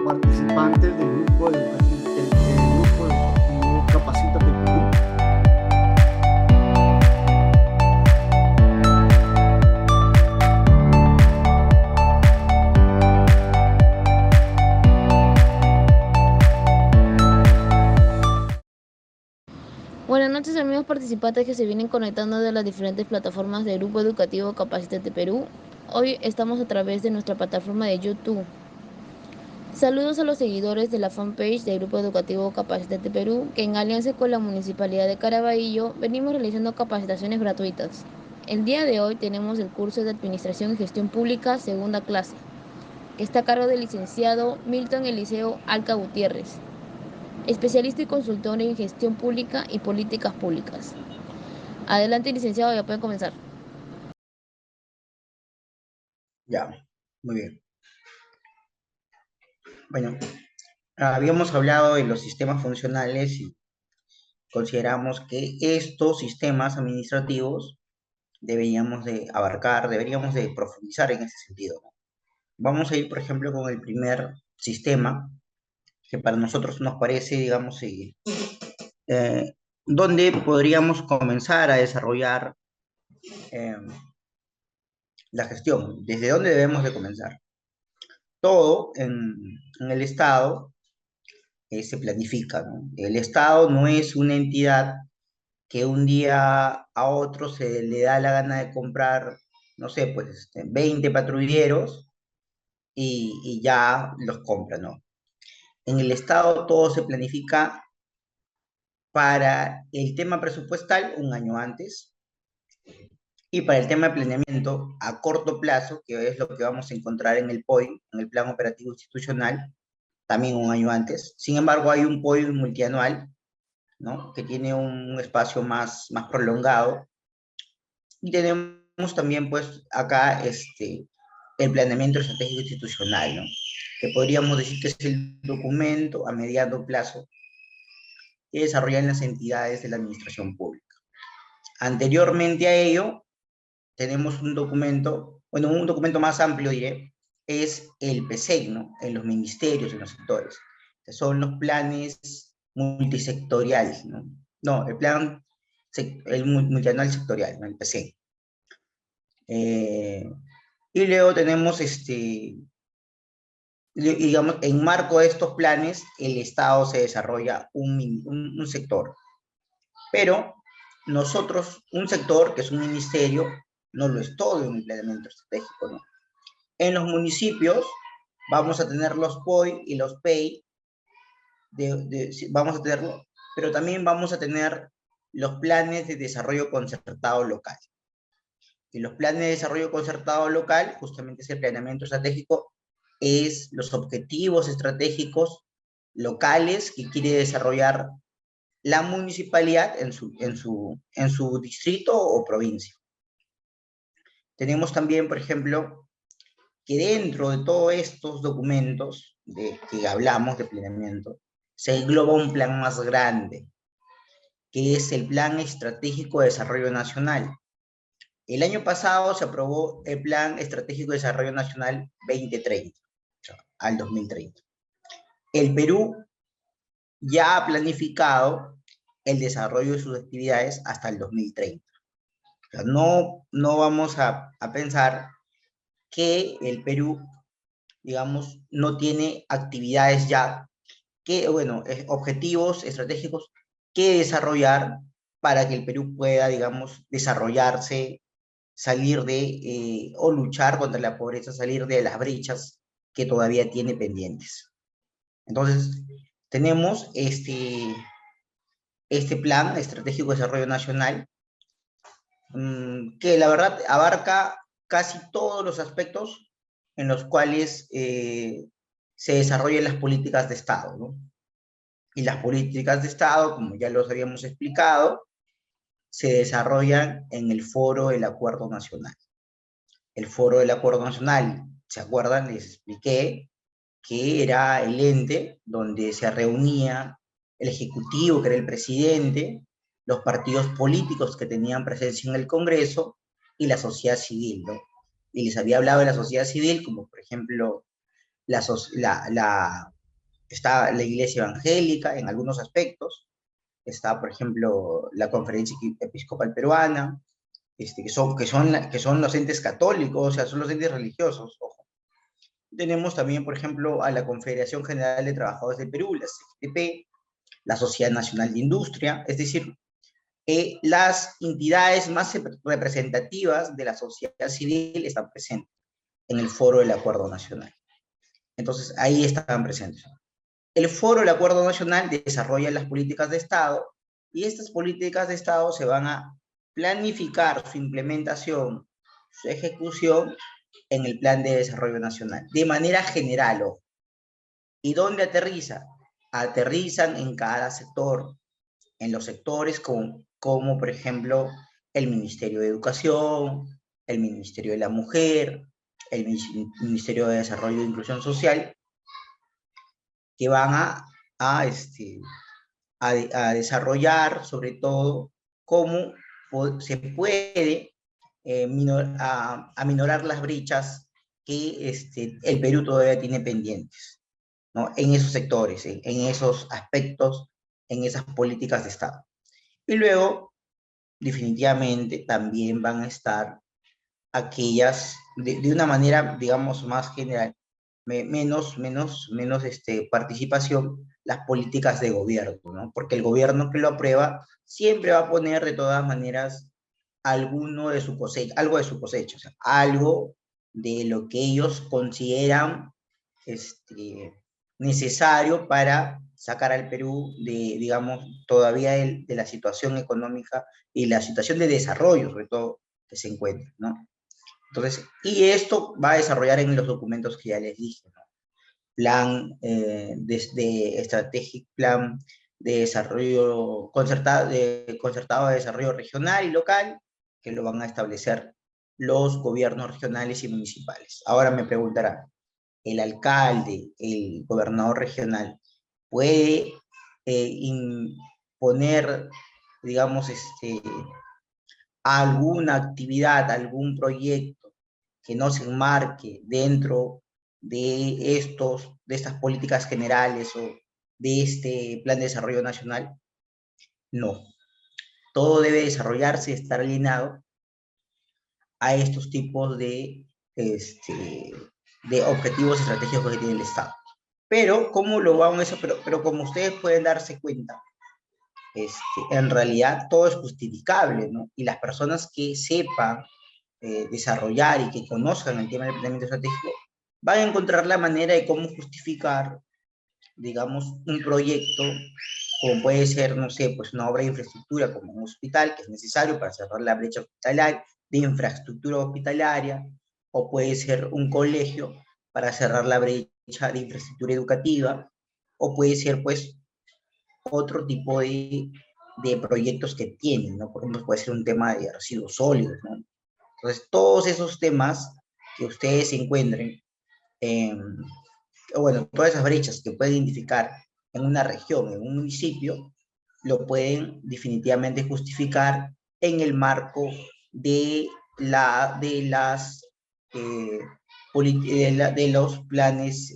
participantes del grupo educativo Capacítate Perú. Buenas noches, amigos participantes que se vienen conectando de las diferentes plataformas del Grupo Educativo Capacítate Perú. Hoy estamos a través de nuestra plataforma de YouTube. Saludos a los seguidores de la fanpage del Grupo Educativo Capacítate Perú, que en alianza con la Municipalidad de Caraballo venimos realizando capacitaciones gratuitas. El día de hoy tenemos el curso de Administración y Gestión Pública, segunda clase, que está a cargo del licenciado Milton Eliseo Alca Gutiérrez, especialista y consultor en gestión pública y políticas públicas. Adelante, licenciado, ya pueden comenzar. Ya, muy bien. Bueno, habíamos hablado de los sistemas funcionales y consideramos que estos sistemas administrativos deberíamos de profundizar en ese sentido, ¿no? Vamos a ir, por ejemplo, con el primer sistema, que para nosotros nos parece, digamos, donde podríamos comenzar a desarrollar eh, la gestión. ¿Desde dónde debemos de comenzar? Todo en el Estado se planifica, ¿no? El Estado no es una entidad que un día a otro se le da la gana de comprar, no sé, pues 20 patrulleros y ya los compra, ¿no? En el Estado todo se planifica para el tema presupuestal un año antes y para el tema de planeamiento a corto plazo, que es lo que vamos a encontrar en el POI, en el Plan Operativo Institucional, también un año antes. Sin embargo, hay un POI multianual, ¿no? Que tiene un espacio más prolongado. Y tenemos también, pues, acá el planeamiento estratégico institucional, ¿no? Que podríamos decir que es el documento a mediano plazo que desarrollan las entidades de la administración pública. Anteriormente a ello, tenemos un documento, bueno, un documento más amplio, diré, es el PSEC, ¿no? En los ministerios, en los sectores, que son los planes multisectoriales, ¿no? No, el multianual sectorial, ¿no? El PSEC. Y luego tenemos, digamos, en marco de estos planes, el Estado se desarrolla un sector. Pero nosotros, un sector que es un ministerio, no lo es todo en un planeamiento estratégico, ¿no? En los municipios vamos a tener los POI y los PEI, vamos a tenerlo, pero también vamos a tener los planes de desarrollo concertado local. Y los planes de desarrollo concertado local, justamente es el planeamiento estratégico, es los objetivos estratégicos locales que quiere desarrollar la municipalidad en su distrito o provincia. Tenemos también, por ejemplo, que dentro de todos estos documentos que hablamos de planeamiento, se engloba un plan más grande, que es el Plan Estratégico de Desarrollo Nacional. El año pasado se aprobó el Plan Estratégico de Desarrollo Nacional 2030, al 2030. El Perú ya ha planificado el desarrollo de sus actividades hasta el 2030. O sea, no vamos a pensar que el Perú, digamos, no tiene actividades ya, bueno, objetivos estratégicos que desarrollar para que el Perú pueda, digamos, desarrollarse, salir o luchar contra la pobreza, salir de las brechas que todavía tiene pendientes. Entonces, tenemos este Plan Estratégico de Desarrollo Nacional, que la verdad abarca casi todos los aspectos en los cuales se desarrollan las políticas de Estado, ¿no? Y las políticas de Estado, como ya los habíamos explicado, se desarrollan en el Foro del Acuerdo Nacional. El Foro del Acuerdo Nacional, ¿se acuerdan? Les expliqué que era el ente donde se reunía el Ejecutivo, que era el presidente, los partidos políticos que tenían presencia en el Congreso y la sociedad civil, ¿no? Y les había hablado de la sociedad civil, como por ejemplo la está la Iglesia Evangélica en algunos aspectos, está, por ejemplo, la Conferencia Episcopal Peruana, que son los entes católicos, o sea, son los entes religiosos, ojo. Tenemos también, por ejemplo, a la Confederación General de Trabajadores del Perú, la CGTP, la Sociedad Nacional de Industria, es decir, las entidades más representativas de la sociedad civil están presentes en el Foro del Acuerdo Nacional. Entonces, ahí están presentes. El Foro del Acuerdo Nacional desarrolla las políticas de Estado y estas políticas de Estado se van a planificar su implementación, su ejecución en el Plan de Desarrollo Nacional, de manera general. ¿Y dónde aterriza? Aterrizan en cada sector, en los sectores como por ejemplo, el Ministerio de Educación, el Ministerio de la Mujer, el Ministerio de Desarrollo e Inclusión Social, que van a desarrollar sobre todo cómo se puede aminorar las brechas que el Perú todavía tiene pendientes, ¿no? En esos sectores, en esos aspectos, en esas políticas de Estado. Y luego, definitivamente, también van a estar aquellas, de una manera, digamos, más general, menos participación, las políticas de gobierno, ¿no? Porque el gobierno que lo aprueba siempre va a poner de todas maneras algo de su cosecha, o sea, algo de lo que ellos consideran necesario para sacar al Perú de, digamos, todavía de la situación económica y la situación de desarrollo, sobre todo, que se encuentra, ¿no? Entonces, y esto va a desarrollar en los documentos que ya les dije, ¿no? Plan estratégico, plan de desarrollo concertado de desarrollo regional y local, que lo van a establecer los gobiernos regionales y municipales. Ahora me preguntarán, ¿el alcalde, el gobernador regional, puede imponer, digamos, alguna actividad, algún proyecto que no se enmarque dentro de estas políticas generales o de este plan de desarrollo nacional? No. Todo debe desarrollarse y estar alineado a estos tipos de objetivos estratégicos que tiene el Estado. Pero, ¿cómo lo vamos a eso? Pero como ustedes pueden darse cuenta, en realidad todo es justificable, ¿no? Y las personas que sepan desarrollar y que conozcan el tema del planeamiento estratégico van a encontrar la manera de cómo justificar, digamos, un proyecto, como puede ser, no sé, pues una obra de infraestructura como un hospital, que es necesario para cerrar la brecha hospitalaria, de infraestructura hospitalaria, o puede ser un colegio para cerrar la brecha de infraestructura educativa, o puede ser, pues, otro tipo de proyectos que tienen, ¿no? Por ejemplo, puede ser un tema de residuos sólidos, ¿no? Entonces, todos esos temas que ustedes encuentren, bueno, todas esas brechas que pueden identificar en una región, en un municipio, lo pueden definitivamente justificar en el marco de los planes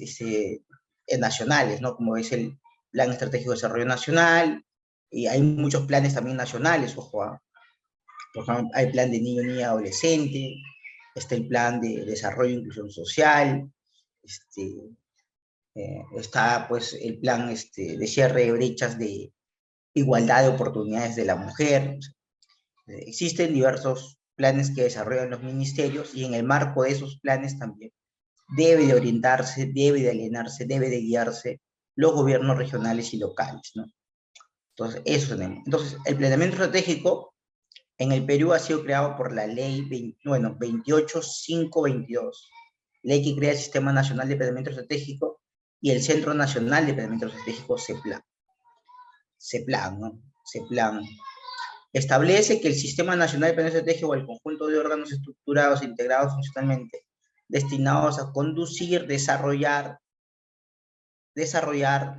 nacionales, ¿no? Como es el Plan Estratégico de Desarrollo Nacional, y hay muchos planes también nacionales, ojo, por ejemplo, hay el plan de niño, niña, adolescente, está el plan de desarrollo e inclusión social, está pues el plan de cierre de brechas de igualdad de oportunidades de la mujer. Existen diversos planes que desarrollan los ministerios y en el marco de esos planes también debe de orientarse, debe de alinearse, debe de guiarse los gobiernos regionales y locales, ¿no? Entonces, eso tenemos. Entonces, el planeamiento estratégico en el Perú ha sido creado por la ley 28522, ley que crea el Sistema Nacional de Planeamiento Estratégico y el Centro Nacional de Planeamiento Estratégico, CEPLAN. CEPLAN, ¿no? CEPLAN establece que el Sistema Nacional de Planeamiento Estratégico o el conjunto de órganos estructurados e integrados funcionalmente destinados a conducir, desarrollar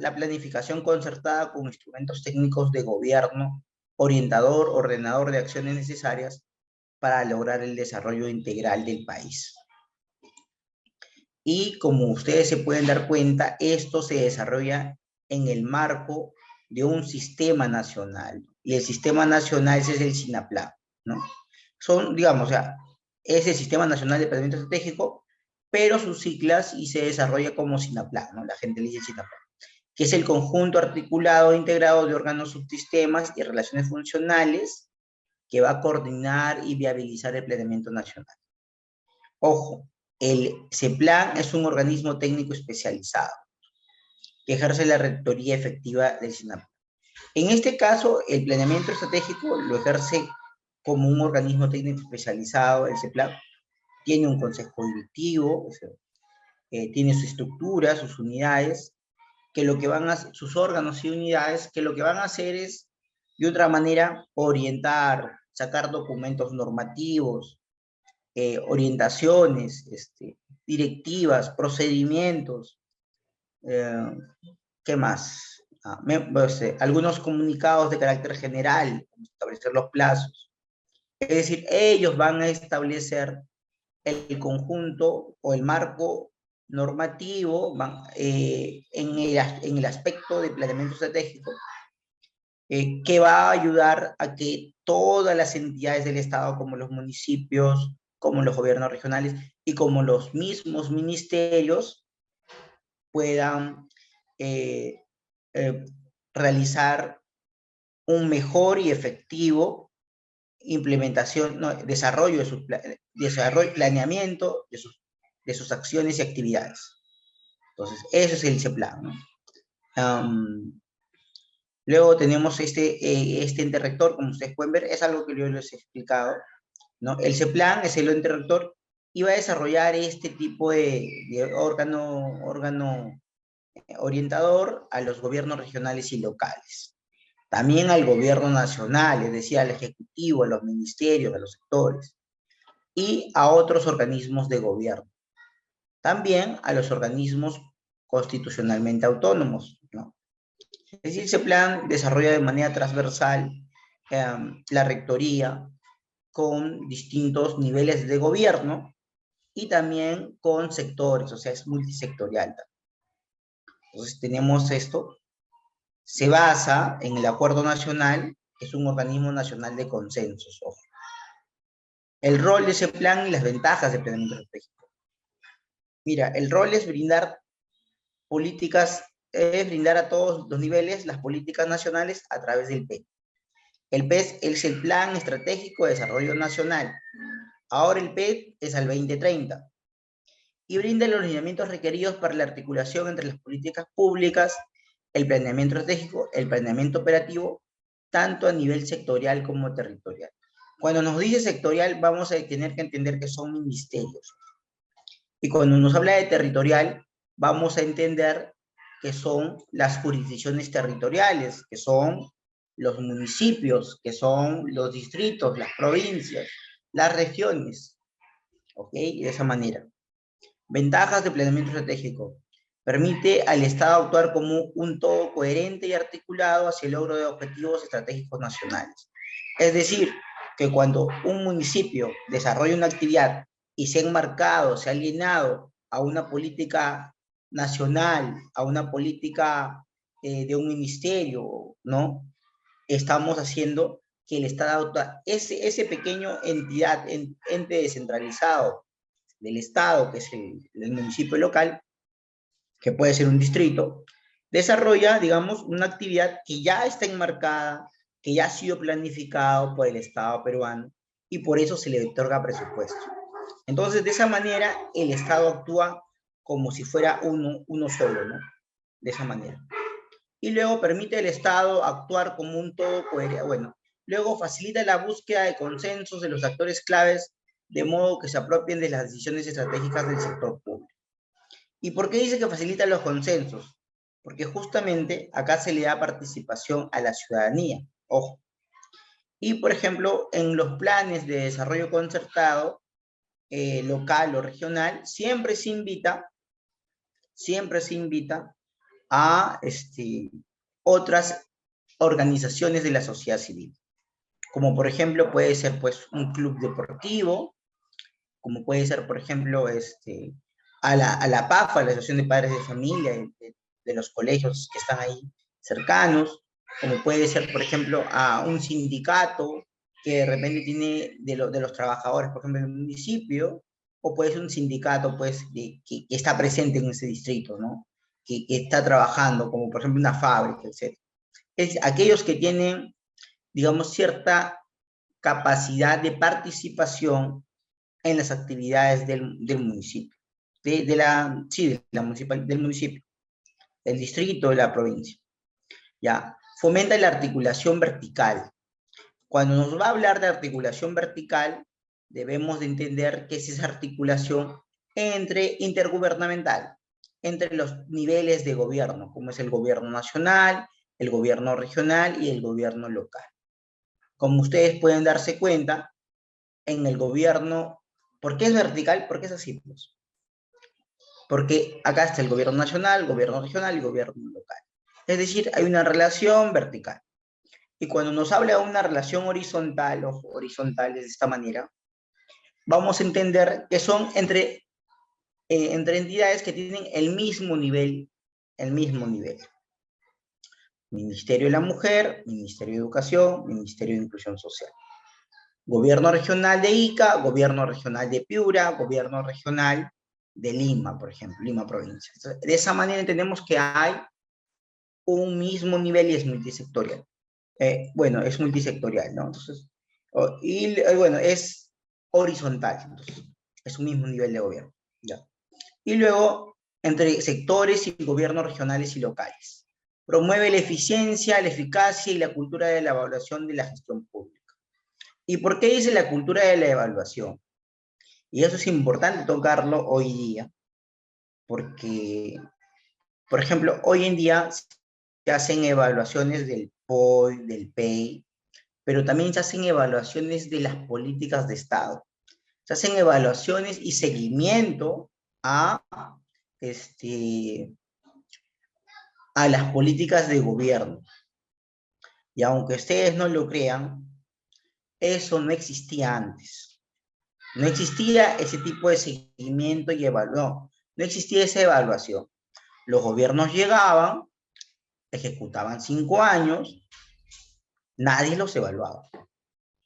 la planificación concertada con instrumentos técnicos de gobierno, orientador, ordenador de acciones necesarias para lograr el desarrollo integral del país. Y como ustedes se pueden dar cuenta, esto se desarrolla en el marco de un sistema nacional. Y el sistema nacional ese es el SINAPLAN, ¿no? Son, digamos, o sea, es el Sistema Nacional de Planeamiento Estratégico, pero sus siglas y se desarrolla como SINAPLAN, ¿no? La gente le dice SINAPLAN, que es el conjunto articulado e integrado de órganos, subsistemas y relaciones funcionales que va a coordinar y viabilizar el planeamiento nacional. Ojo, el CEPLAN es un organismo técnico especializado que ejerce la rectoría efectiva del SINAPLAN. En este caso, el planeamiento estratégico lo ejerce como un organismo técnico especializado, el CEPLAN. Tiene un consejo directivo, o sea, tiene su estructura, sus unidades, que lo que van a, sus órganos y unidades, que lo que van a hacer es, de otra manera, orientar, sacar documentos normativos, orientaciones, directivas, procedimientos, ¿qué más? Algunos comunicados de carácter general, establecer los plazos. Es decir, ellos van a establecer el conjunto o el marco normativo en el aspecto de planeamiento estratégico, que va a ayudar a que todas las entidades del Estado, como los municipios, como los gobiernos regionales y como los mismos ministerios, puedan realizar un mejor y efectivo implementación, no, desarrollo, planeamiento de sus acciones y actividades. Entonces, eso es el CEPLAN, ¿no? Luego tenemos este ente rector, como ustedes pueden ver, es algo que yo les he explicado, ¿no? El CEPLAN es el ente rector y va a desarrollar este tipo de órgano orientador a los gobiernos regionales y locales. También al gobierno nacional, es decir, al ejecutivo, a los ministerios, a los sectores, y a otros organismos de gobierno. También a los organismos constitucionalmente autónomos, ¿no? Es decir, ese plan desarrolla de manera transversal la rectoría con distintos niveles de gobierno y también con sectores, o sea, es multisectorial. Entonces tenemos esto. Se basa en el Acuerdo Nacional, que es un organismo nacional de consensos. Ojo. El rol de ese plan y las ventajas del planeamiento estratégico. Mira, el rol es brindar políticas, es brindar a todos los niveles las políticas nacionales a través del PES. El PES es el Plan Estratégico de Desarrollo Nacional. Ahora el PES es al 2030. Y brinda los lineamientos requeridos para la articulación entre las políticas públicas, el planeamiento estratégico, el planeamiento operativo, tanto a nivel sectorial como territorial. Cuando nos dice sectorial, vamos a tener que entender que son ministerios. Y cuando nos habla de territorial, vamos a entender que son las jurisdicciones territoriales, que son los municipios, que son los distritos, las provincias, las regiones. ¿Ok? Y de esa manera. Ventajas del planeamiento estratégico. Permite al Estado actuar como un todo coherente y articulado hacia el logro de objetivos estratégicos nacionales. Es decir, que cuando un municipio desarrolla una actividad y se ha enmarcado, se ha alineado a una política nacional, a una política de un ministerio, ¿no? Estamos haciendo que el Estado, ese pequeño ente descentralizado del Estado, que es el municipio local, que puede ser un distrito, desarrolla, digamos, una actividad que ya está enmarcada, que ya ha sido planificado por el Estado peruano, y por eso se le otorga presupuesto. Entonces, de esa manera, el Estado actúa como si fuera uno solo, ¿no? De esa manera. Y luego permite al Estado actuar como un todo coherente. Bueno, luego facilita la búsqueda de consensos de los actores claves de modo que se apropien de las decisiones estratégicas del sector público. ¿Y por qué dice que facilita los consensos? Porque justamente acá se le da participación a la ciudadanía, ojo. Y por ejemplo, en los planes de desarrollo concertado, local o regional, siempre se invita a otras organizaciones de la sociedad civil. Como por ejemplo puede ser pues un club deportivo, como puede ser por ejemplo a la PAFA, la Asociación de Padres de Familia, de los colegios que están ahí cercanos, como puede ser, por ejemplo, a un sindicato que de repente tiene de los trabajadores, por ejemplo, en el municipio, o puede ser un sindicato, pues, que está presente en ese distrito, ¿no? Que está trabajando, como por ejemplo una fábrica, etc. Es aquellos que tienen, digamos, cierta capacidad de participación en las actividades del municipio, sí, del municipio, del distrito, de la provincia. ¿Ya? Fomenta la articulación vertical. Cuando nos va a hablar de articulación vertical, debemos de entender que es esa articulación intergubernamental, entre los niveles de gobierno, como es el gobierno nacional, el gobierno regional y el gobierno local. Como ustedes pueden darse cuenta, en el gobierno, ¿por qué es vertical? Porque es así, pues. Porque acá está el gobierno nacional, gobierno regional y gobierno local. Es decir, hay una relación vertical. Y cuando nos habla de una relación horizontal o horizontales de esta manera, vamos a entender que son entre entidades que tienen el mismo nivel, el mismo nivel. Ministerio de la Mujer, Ministerio de Educación, Ministerio de Inclusión Social. Gobierno regional de Ica, gobierno regional de Piura, gobierno regional de Lima, por ejemplo, Lima provincia. Entonces, de esa manera entendemos que hay un mismo nivel y es multisectorial. Bueno, es multisectorial, ¿no? Entonces, bueno, es horizontal, entonces, es un mismo nivel de gobierno, ¿ya? Y luego, entre sectores y gobiernos regionales y locales. Promueve la eficiencia, la eficacia y la cultura de la evaluación de la gestión pública. ¿Y por qué dice la cultura de la evaluación? Y eso es importante tocarlo hoy día, porque, por ejemplo, hoy en día se hacen evaluaciones del POI, del PEI, pero también se hacen evaluaciones de las políticas de Estado. Se hacen evaluaciones y seguimiento a, a las políticas de gobierno. Y aunque ustedes no lo crean, eso no existía antes. No existía ese tipo de seguimiento y evaluación. No existía esa evaluación. Los gobiernos llegaban, ejecutaban 5 años, nadie los evaluaba.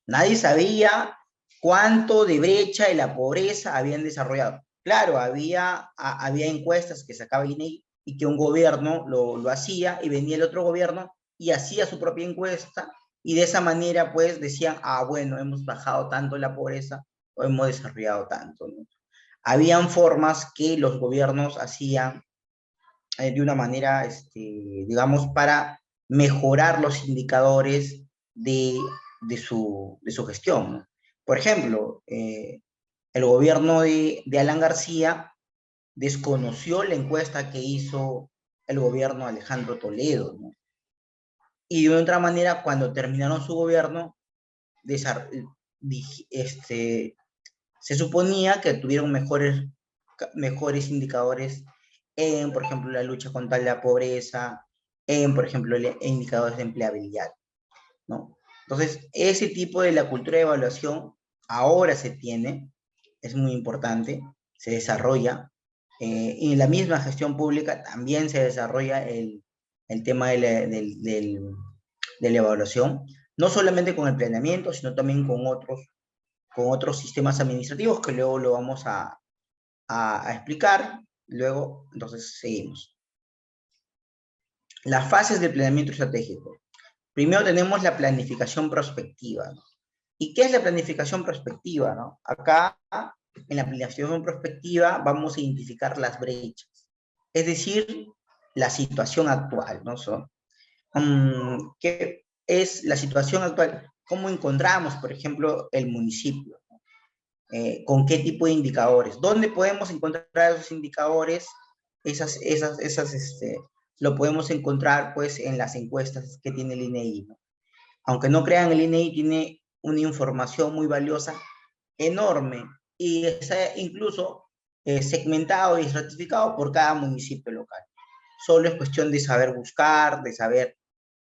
Nadie sabía cuánto de brecha y la pobreza habían desarrollado. Claro, había encuestas que sacaba el INEGI y que un gobierno lo hacía y venía el otro gobierno y hacía su propia encuesta y de esa manera pues decían, bueno, hemos bajado tanto la pobreza o hemos desarrollado tanto, ¿no? Habían formas que los gobiernos hacían de una manera, digamos, para mejorar los indicadores de su gestión, ¿no? Por ejemplo, el gobierno de Alan García desconoció la encuesta que hizo el gobierno de Alejandro Toledo, ¿no? Y de otra manera, cuando terminaron su gobierno, se suponía que tuvieron mejores indicadores en, por ejemplo, la lucha contra la pobreza, en, por ejemplo, indicadores de empleabilidad, ¿no? Entonces, ese tipo de la cultura de evaluación ahora se tiene, es muy importante, se desarrolla, y en la misma gestión pública también se desarrolla el tema de la evaluación, no solamente con el planeamiento, sino también con otros sistemas administrativos que luego lo vamos a explicar. Luego, entonces, seguimos. Las fases del planeamiento estratégico. Primero tenemos la planificación prospectiva, ¿no? ¿Y qué es la planificación prospectiva, no? Acá, en la planificación prospectiva, vamos a identificar las brechas, es decir, la situación actual, ¿no? ¿Qué es la situación actual? ¿Cómo encontramos, por ejemplo, el municipio? ¿Con qué tipo de indicadores? ¿Dónde podemos encontrar esos indicadores? Lo podemos encontrar, pues, en las encuestas que tiene el INEGI, ¿no? Aunque no crean, el INEGI tiene una información muy valiosa, enorme, y está incluso segmentado y estratificado por cada municipio local. Solo es cuestión de saber buscar, de saber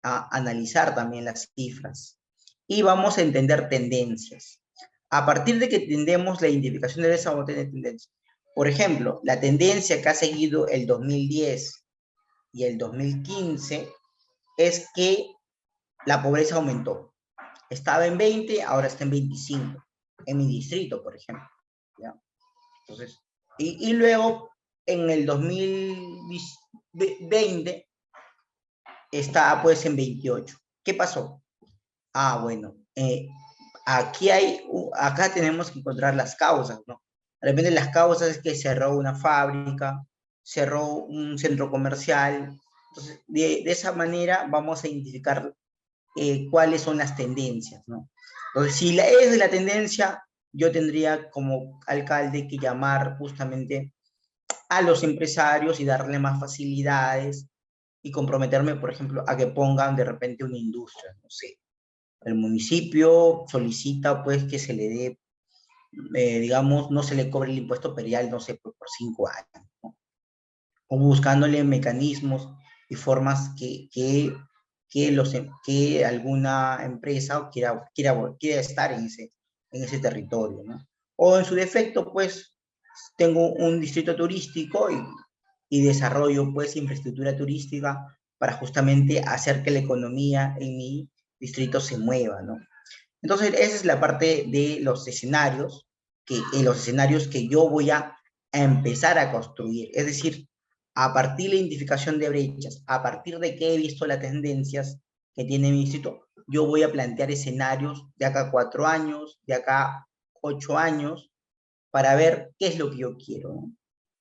analizar también las cifras. Y vamos a entender tendencias. A partir de que entendemos la identificación de esa botella de tendencias, Por ejemplo, la tendencia que ha seguido el 2010 y el 2015 es que la pobreza aumentó. Estaba en 20, ahora está en 25, en mi distrito, por ejemplo. ¿Ya? Entonces, y luego, en el 2020, está pues en 28. ¿Qué pasó? Ah, bueno, acá tenemos que encontrar las causas, ¿no? De repente las causas es que cerró una fábrica, cerró un centro comercial. Entonces, de esa manera vamos a identificar cuáles son las tendencias, ¿no? Entonces, si es de la tendencia, yo tendría como alcalde que llamar justamente a los empresarios y darle más facilidades y comprometerme, por ejemplo, a que pongan de repente una industria, no sé. El municipio solicita pues que se le dé, digamos, no se le cobre el impuesto predial, no sé, pues, por 5 años, ¿no? O buscándole mecanismos y formas que alguna empresa quiera estar en ese territorio, ¿no? O en su defecto, pues, tengo un distrito turístico y desarrollo, pues, infraestructura turística para justamente hacer que la economía en mi distrito se mueva, ¿no? Entonces, esa es la parte de los escenarios que yo voy a empezar a construir. Es decir, a partir de la identificación de brechas, a partir de que he visto las tendencias que tiene mi distrito, yo voy a plantear escenarios de acá a 4 años, de acá a 8 años, para ver qué es lo que yo quiero, ¿no?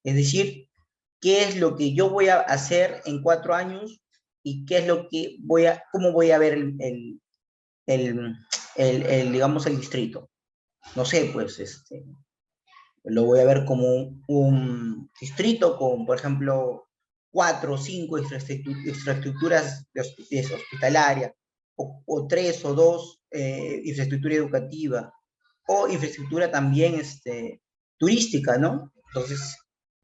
Es decir, qué es lo que yo voy a hacer en 4 años y qué es lo que cómo voy a ver el, digamos, el distrito. No sé, pues, lo voy a ver como un distrito con, por ejemplo, 4 o 5 infraestructuras hospitalarias, o 3 o 2 infraestructura educativa, o infraestructura también turística, ¿no? Entonces,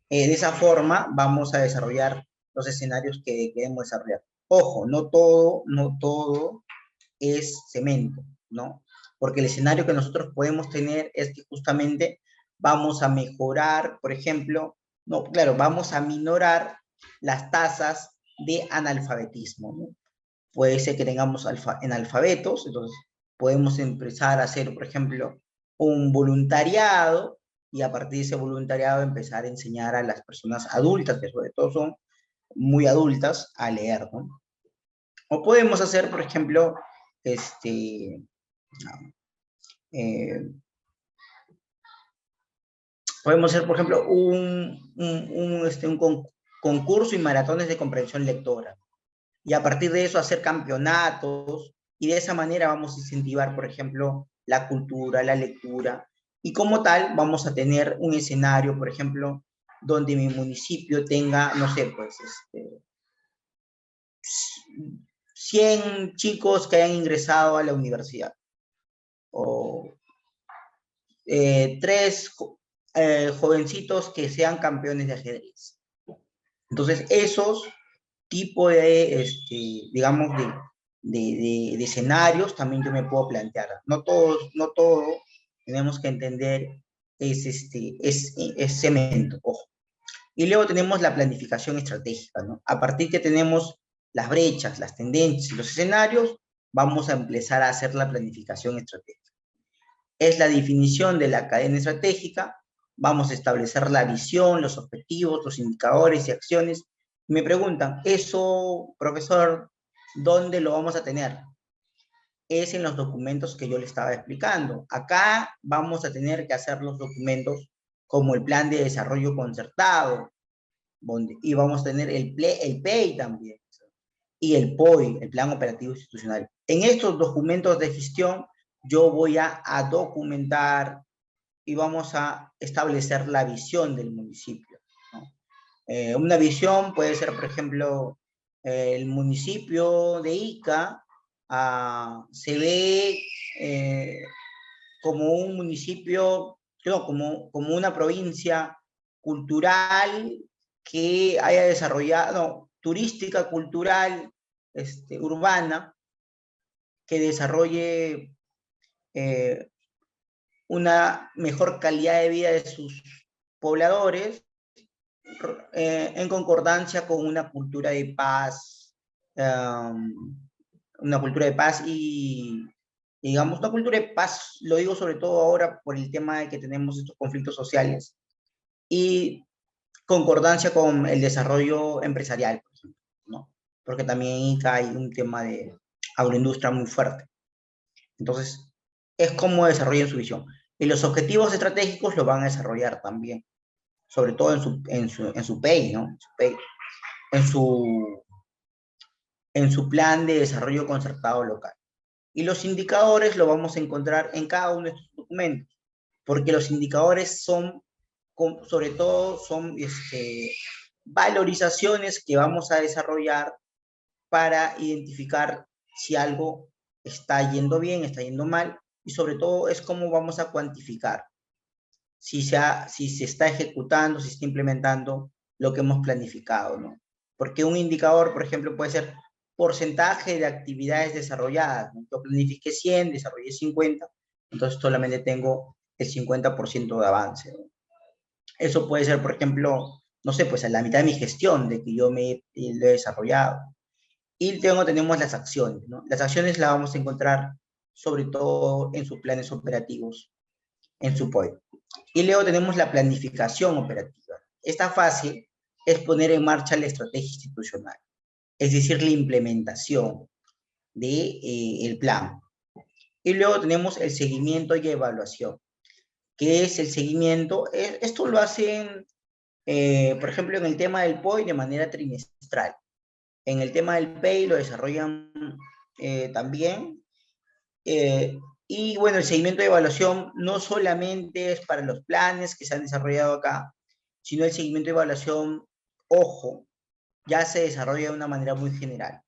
de esa forma vamos a desarrollar los escenarios que queremos desarrollar. Ojo, no todo es cemento, ¿no? Porque el escenario que nosotros podemos tener es que justamente vamos a mejorar, por ejemplo, no, claro, vamos a minorar las tasas de analfabetismo, ¿no? Puede ser que tengamos analfabetos, entonces podemos empezar a hacer, por ejemplo, un voluntariado y a partir de ese voluntariado empezar a enseñar a las personas adultas, que sobre todo son muy adultas, a leer, ¿no? O podemos hacer, por ejemplo, este, eh, podemos hacer, por ejemplo, un concurso y maratones de comprensión lectora. Y a partir de eso hacer campeonatos, y de esa manera vamos a incentivar, por ejemplo, la cultura, la lectura, y como tal vamos a tener un escenario, por ejemplo, donde mi municipio tenga, no sé, pues, 100 chicos que hayan ingresado a la universidad, o 3 jovencitos que sean campeones de ajedrez. Entonces, esos tipos de, digamos, de escenarios también yo me puedo plantear. No todo tenemos que entender es cemento, ojo. Y luego tenemos la planificación estratégica, ¿no? A partir que tenemos las brechas, las tendencias y los escenarios, vamos a empezar a hacer la planificación estratégica. Es la definición de la cadena estratégica, vamos a establecer la visión, los objetivos, los indicadores y acciones. Me preguntan, eso, profesor, ¿dónde lo vamos a tener? Es en los documentos que yo le estaba explicando. Acá vamos a tener que hacer los documentos como el plan de desarrollo concertado, y vamos a tener el PEI también, y el POI, el Plan Operativo Institucional. En estos documentos de gestión yo voy a documentar y vamos a establecer la visión del municipio, ¿no? Una visión puede ser, por ejemplo, el municipio de Ica se ve como un municipio, no, como una provincia cultural que haya desarrollado, no, turística, cultural, urbana, que desarrolle una mejor calidad de vida de sus pobladores en concordancia con una cultura de paz, una cultura de paz y, digamos, una cultura de paz, lo digo sobre todo ahora por el tema de que tenemos estos conflictos sociales, y concordancia con el desarrollo empresarial, por ejemplo, ¿no? Porque también hay un tema de agroindustria muy fuerte. Entonces, es cómo desarrollan su visión. Y los objetivos estratégicos lo van a desarrollar también, sobre todo en su PEI, ¿no? En su, en su plan de desarrollo concertado local. Y los indicadores lo vamos a encontrar en cada uno de estos documentos, porque los indicadores son, sobre todo, son valorizaciones que vamos a desarrollar para identificar si algo está yendo bien, está yendo mal, y sobre todo es cómo vamos a cuantificar si se está ejecutando, si se está implementando lo que hemos planificado, ¿no? Porque un indicador, por ejemplo, puede ser porcentaje de actividades desarrolladas, ¿no? Yo planifiqué 100, desarrollé 50, entonces solamente tengo el 50% de avance, ¿no? Eso puede ser, por ejemplo, no sé, pues a la mitad de mi gestión, de que yo lo he desarrollado. Y luego tenemos las acciones, ¿no? Las acciones las vamos a encontrar sobre todo en sus planes operativos, en su POE. Y luego tenemos la planificación operativa. Esta fase es poner en marcha la estrategia institucional, es decir, la implementación del plan. Y luego tenemos el seguimiento y evaluación. ¿Qué es el seguimiento? Esto lo hacen, por ejemplo, en el tema del POI de manera trimestral. En el tema del PEI lo desarrollan también. Y bueno, el seguimiento de evaluación no solamente es para los planes que se han desarrollado acá, sino el seguimiento de evaluación, ojo, ya se desarrolla de una manera muy general.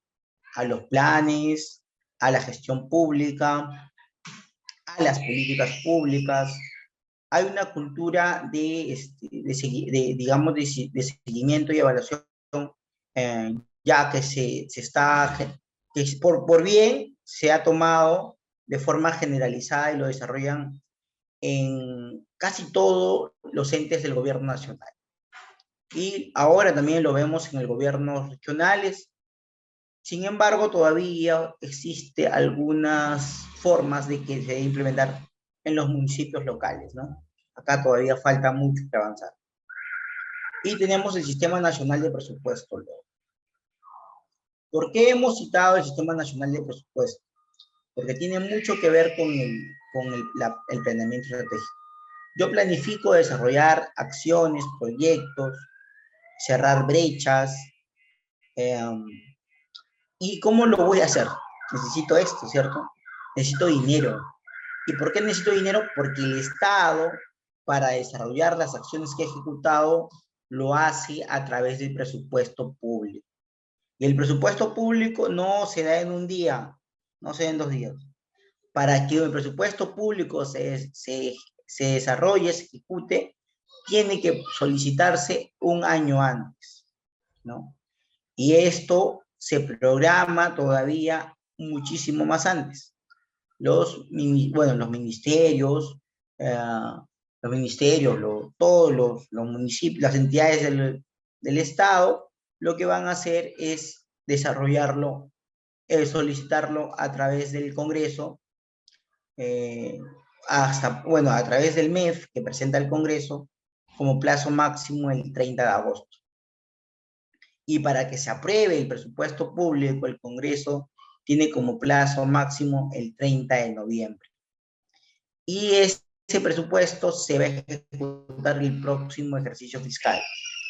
A los planes, a la gestión pública, a las políticas públicas. Hay una cultura digamos, de seguimiento y evaluación, ya que se está, que por bien se ha tomado de forma generalizada y lo desarrollan en casi todos los entes del gobierno nacional. Y ahora también lo vemos en el gobierno regionales. Sin embargo, todavía existe algunas formas de que se debe implementar en los municipios locales, ¿no? Acá todavía falta mucho que avanzar. Y tenemos el Sistema Nacional de Presupuesto. ¿Por qué hemos citado el Sistema Nacional de Presupuesto? Porque tiene mucho que ver con el planeamiento estratégico. Yo planifico desarrollar acciones, proyectos, cerrar brechas. ¿Y cómo lo voy a hacer? Necesito esto, ¿cierto? Necesito dinero. ¿Y por qué necesito dinero? Porque el Estado, para desarrollar las acciones que ha ejecutado, lo hace a través del presupuesto público. Y el presupuesto público no se da en un día, no se da en 2 días. Para que el presupuesto público se desarrolle, se ejecute, tiene que solicitarse un año antes, ¿no? Y esto se programa todavía muchísimo más antes. Los ministerios, todos los municipios, las entidades del Estado, lo que van a hacer es desarrollarlo, solicitarlo a través del Congreso, a través del MEF que presenta el Congreso, como plazo máximo el 30 de agosto. Y para que se apruebe el presupuesto público, el Congreso tiene como plazo máximo el 30 de noviembre. Y ese presupuesto se va a ejecutar el próximo ejercicio fiscal.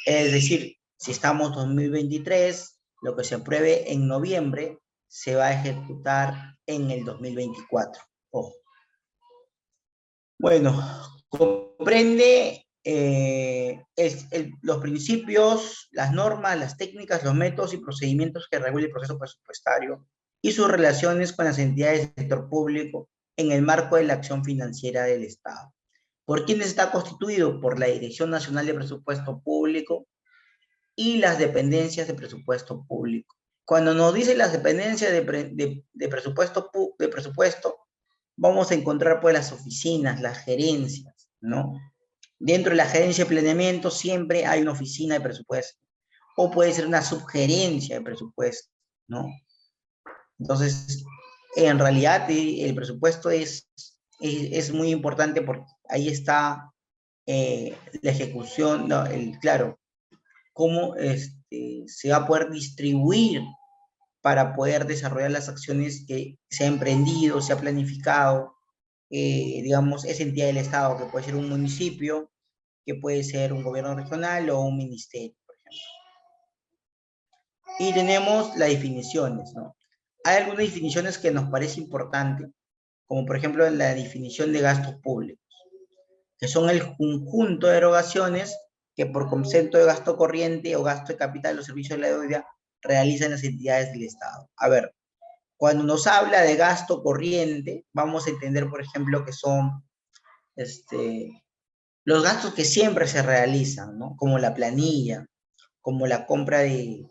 Es decir, si estamos en 2023, lo que se apruebe en noviembre se va a ejecutar en el 2024. Ojo. Bueno, comprende los principios, las normas, las técnicas, los métodos y procedimientos que regulan el proceso presupuestario y sus relaciones con las entidades del sector público en el marco de la acción financiera del Estado. ¿Por quiénes está constituido? Por la Dirección Nacional de Presupuesto Público y las dependencias de presupuesto público. Cuando nos dice las dependencias de presupuesto, vamos a encontrar pues las oficinas, las gerencias, ¿no? Dentro de la gerencia de planeamiento siempre hay una oficina de presupuesto, o puede ser una subgerencia de presupuesto, ¿no? Entonces, en realidad el presupuesto es muy importante porque ahí está la ejecución, no, claro, cómo se va a poder distribuir para poder desarrollar las acciones que se ha emprendido, se ha planificado, digamos, esa entidad del Estado, que puede ser un municipio, que puede ser un gobierno regional o un ministerio, por ejemplo. Y tenemos las definiciones, ¿no? Hay algunas definiciones que nos parece importante, como por ejemplo la definición de gastos públicos, que son el conjunto de erogaciones que por concepto de gasto corriente o gasto de capital o servicio de la deuda realizan las entidades del Estado. A ver, cuando nos habla de gasto corriente, vamos a entender, por ejemplo, que son los gastos que siempre se realizan, ¿no? Como la planilla, como la compra de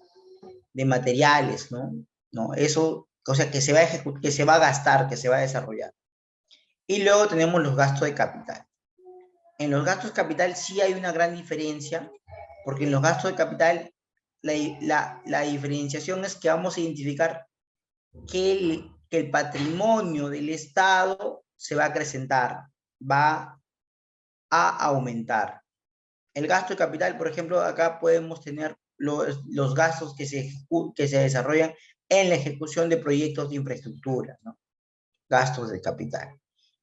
materiales, ¿no? ¿No? Eso, o sea, que se va a que se va a gastar, que se va a desarrollar. Y luego tenemos los gastos de capital. En los gastos de capital sí hay una gran diferencia, porque en los gastos de capital la diferenciación es que vamos a identificar que el patrimonio del Estado se va a acrecentar, va a aumentar. El gasto de capital, por ejemplo, acá podemos tener los gastos que se desarrollan en la ejecución de proyectos de infraestructura, ¿no? Gastos de capital.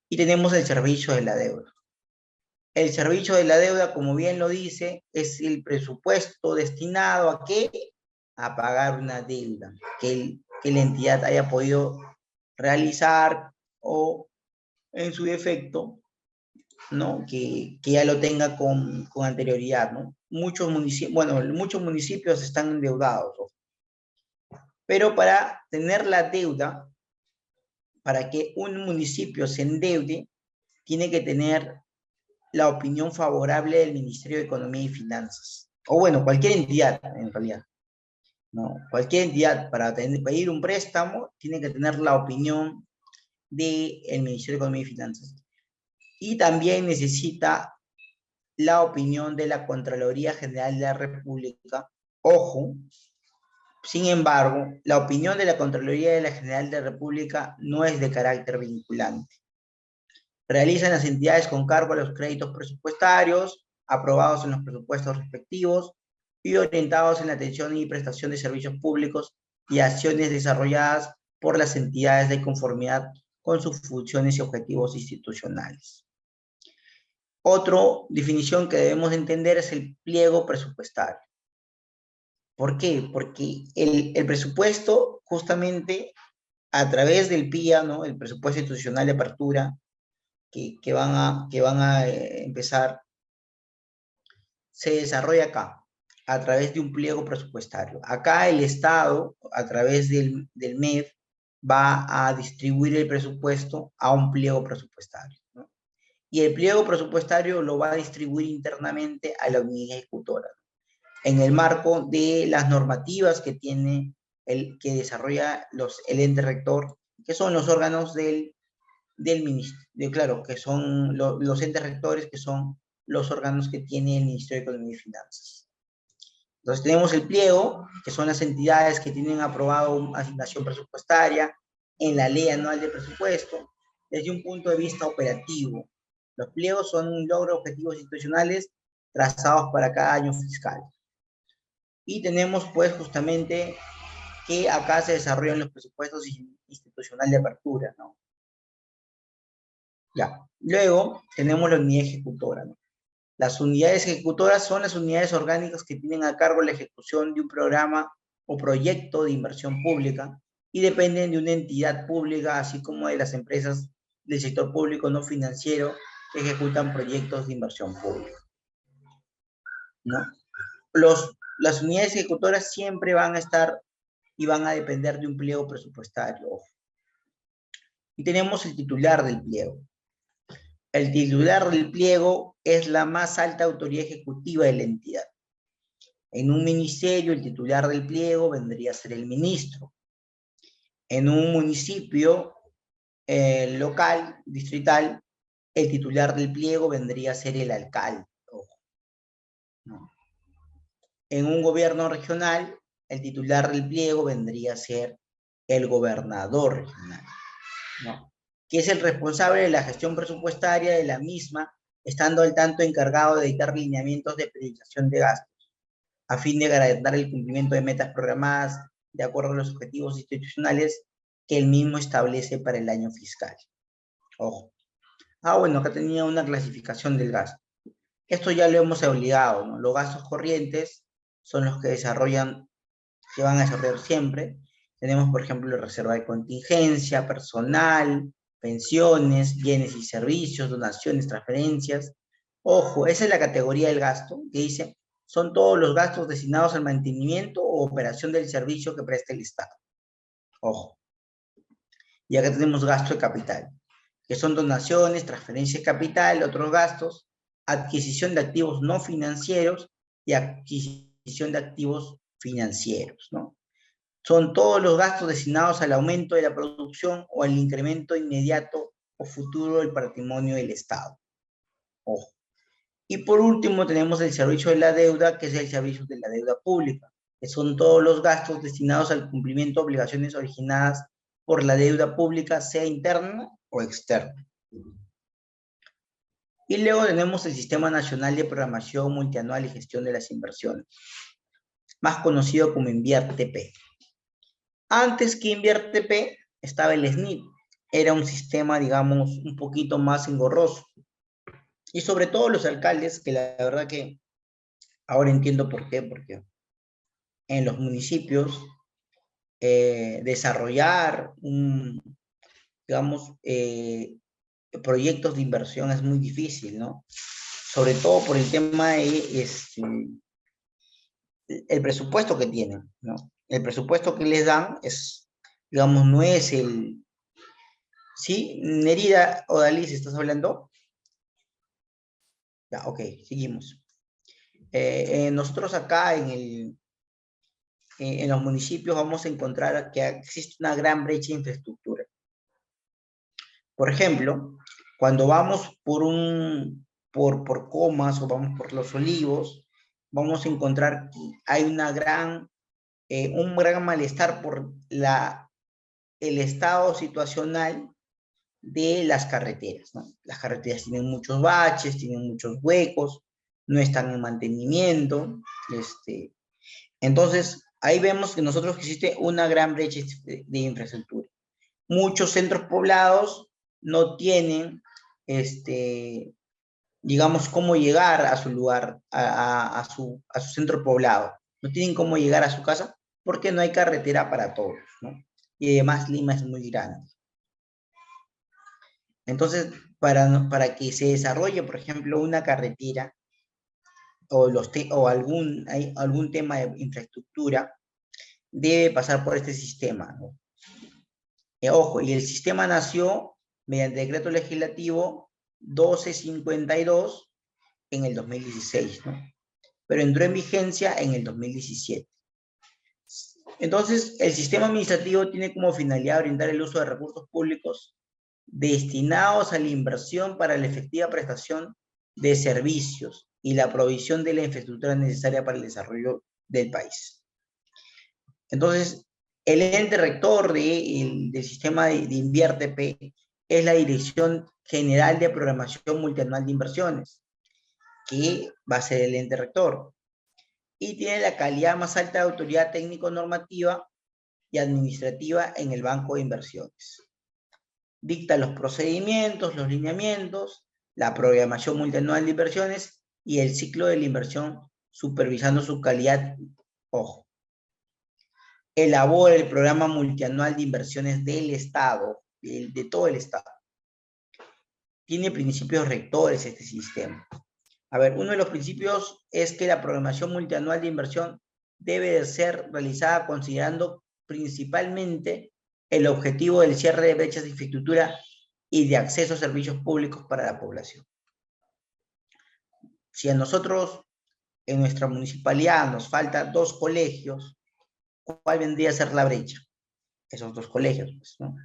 Y tenemos el servicio de la deuda. El servicio de la deuda, como bien lo dice, es el presupuesto destinado a ¿qué? A pagar una deuda que la entidad haya podido realizar o, en su defecto, ¿no? Que ya lo tenga con anterioridad, ¿no? Muchos municipios están endeudados, ¿no? Pero para tener la deuda, para que un municipio se endeude, tiene que tener la opinión favorable del Ministerio de Economía y Finanzas. O bueno, cualquier entidad, en realidad, ¿no? Cualquier entidad para pedir un préstamo tiene que tener la opinión del Ministerio de Economía y Finanzas. Y también necesita la opinión de la Contraloría General de la República. Ojo, sin embargo, la opinión de la Contraloría General de la República no es de carácter vinculante. Realizan las entidades con cargo a los créditos presupuestarios, aprobados en los presupuestos respectivos y orientados en la atención y prestación de servicios públicos y acciones desarrolladas por las entidades de conformidad con sus funciones y objetivos institucionales. Otra definición que debemos entender es el pliego presupuestario. ¿Por qué? Porque el presupuesto, justamente a través del PIA, ¿no? El presupuesto institucional de apertura, que van a empezar, se desarrolla acá, a través de un pliego presupuestario. Acá el Estado, a través del MEF, va a distribuir el presupuesto a un pliego presupuestario, ¿no? Y el pliego presupuestario lo va a distribuir internamente a la unidad ejecutora, en el marco de las normativas que tiene que desarrolla el ente rector, que son los órganos del ministerio, claro, que son los entes rectores, que son los órganos que tiene el Ministerio de Economía y Finanzas. Entonces tenemos el pliego, que son las entidades que tienen aprobado una asignación presupuestaria en la ley anual de presupuesto, desde un punto de vista operativo. Los pliegos son un logro de objetivos institucionales trazados para cada año fiscal. Y tenemos pues justamente que acá se desarrollan los presupuestos institucionales de apertura, ¿no? Ya. Luego tenemos la unidad ejecutora, ¿no? Las unidades ejecutoras son las unidades orgánicas que tienen a cargo la ejecución de un programa o proyecto de inversión pública y dependen de una entidad pública, así como de las empresas del sector público no financiero que ejecutan proyectos de inversión pública, ¿no? Las unidades ejecutoras siempre van a estar y van a depender de un pliego presupuestario. Y tenemos el titular del pliego. El titular del pliego es la más alta autoridad ejecutiva de la entidad. En un ministerio, el titular del pliego vendría a ser el ministro. En un municipio local, distrital, el titular del pliego vendría a ser el alcalde. ¿no? En un gobierno regional, el titular del pliego vendría a ser el gobernador regional, ¿no? Que es el responsable de la gestión presupuestaria de la misma, estando al tanto encargado de dictar lineamientos de priorización de gastos, a fin de garantizar el cumplimiento de metas programadas de acuerdo a los objetivos institucionales que el mismo establece para el año fiscal. Ojo. Bueno, acá tenía una clasificación del gasto. Esto ya lo hemos obligado, ¿no? Los gastos corrientes son los que van a desarrollar siempre. Tenemos, por ejemplo, reserva de contingencia, personal, pensiones, bienes y servicios, donaciones, transferencias. Ojo, esa es la categoría del gasto, que dice, son todos los gastos destinados al mantenimiento o operación del servicio que presta el Estado. Ojo. Y acá tenemos gasto de capital, que son donaciones, transferencias de capital, otros gastos, adquisición de activos no financieros y adquisición de activos financieros, ¿no? Son todos los gastos destinados al aumento de la producción o al incremento inmediato o futuro del patrimonio del Estado. Ojo. Y por último tenemos el servicio de la deuda, que es el servicio de la deuda pública, que son todos los gastos destinados al cumplimiento de obligaciones originadas por la deuda pública, sea interna o externa. Y luego tenemos el Sistema Nacional de Programación Multianual y Gestión de las Inversiones, más conocido como INVIERTP. Antes que INVIERTP estaba el SNIP, era un sistema, digamos, un poquito más engorroso. Y sobre todo los alcaldes, que la verdad que ahora entiendo por qué, porque en los municipios desarrollar digamos, proyectos de inversión es muy difícil, ¿no? Sobre todo por el tema de el presupuesto que tienen, ¿no? El presupuesto que les dan es, digamos, no es el... ¿Sí? Nerida Odalis, ¿estás hablando? Ya, ok, seguimos. Nosotros acá en los municipios vamos a encontrar que existe una gran brecha de infraestructura. Por ejemplo, cuando vamos por Comas o vamos por Los Olivos, vamos a encontrar que hay un gran malestar por el estado situacional de las carreteras, ¿no? Las carreteras tienen muchos baches, tienen muchos huecos, no están en mantenimiento. Entonces, ahí vemos que nosotros existe una gran brecha de infraestructura. Muchos centros poblados no tienen, digamos, cómo llegar a su lugar, a su centro poblado. No tienen cómo llegar a su casa porque no hay carretera para todos, ¿no? Y además Lima es muy grande. Entonces, para que se desarrolle, por ejemplo, una carretera o algún tema de infraestructura, debe pasar por este sistema, ¿no? Ojo, y el sistema nació mediante decreto legislativo 1252 en el 2016, ¿no? Pero entró en vigencia en el 2017. Entonces, el sistema administrativo tiene como finalidad brindar el uso de recursos públicos destinados a la inversión para la efectiva prestación de servicios y la provisión de la infraestructura necesaria para el desarrollo del país. Entonces, el ente rector del sistema de INVIERTP es la Dirección General de Programación Multianual de Inversiones, que va a ser el ente rector, y tiene la calidad más alta de autoridad técnico-normativa y administrativa en el Banco de Inversiones. Dicta los procedimientos, los lineamientos, la programación multianual de inversiones y el ciclo de la inversión, supervisando su calidad. Ojo. Elabora el programa multianual de inversiones del Estado, de todo el Estado. Tiene principios rectores este sistema. A ver, uno de los principios es que la programación multianual de inversión debe de ser realizada considerando principalmente el objetivo del cierre de brechas de infraestructura y de acceso a servicios públicos para la población. Si a nosotros, en nuestra municipalidad, nos faltan 2 colegios, ¿cuál vendría a ser la brecha? Esos 2 colegios, pues, ¿no?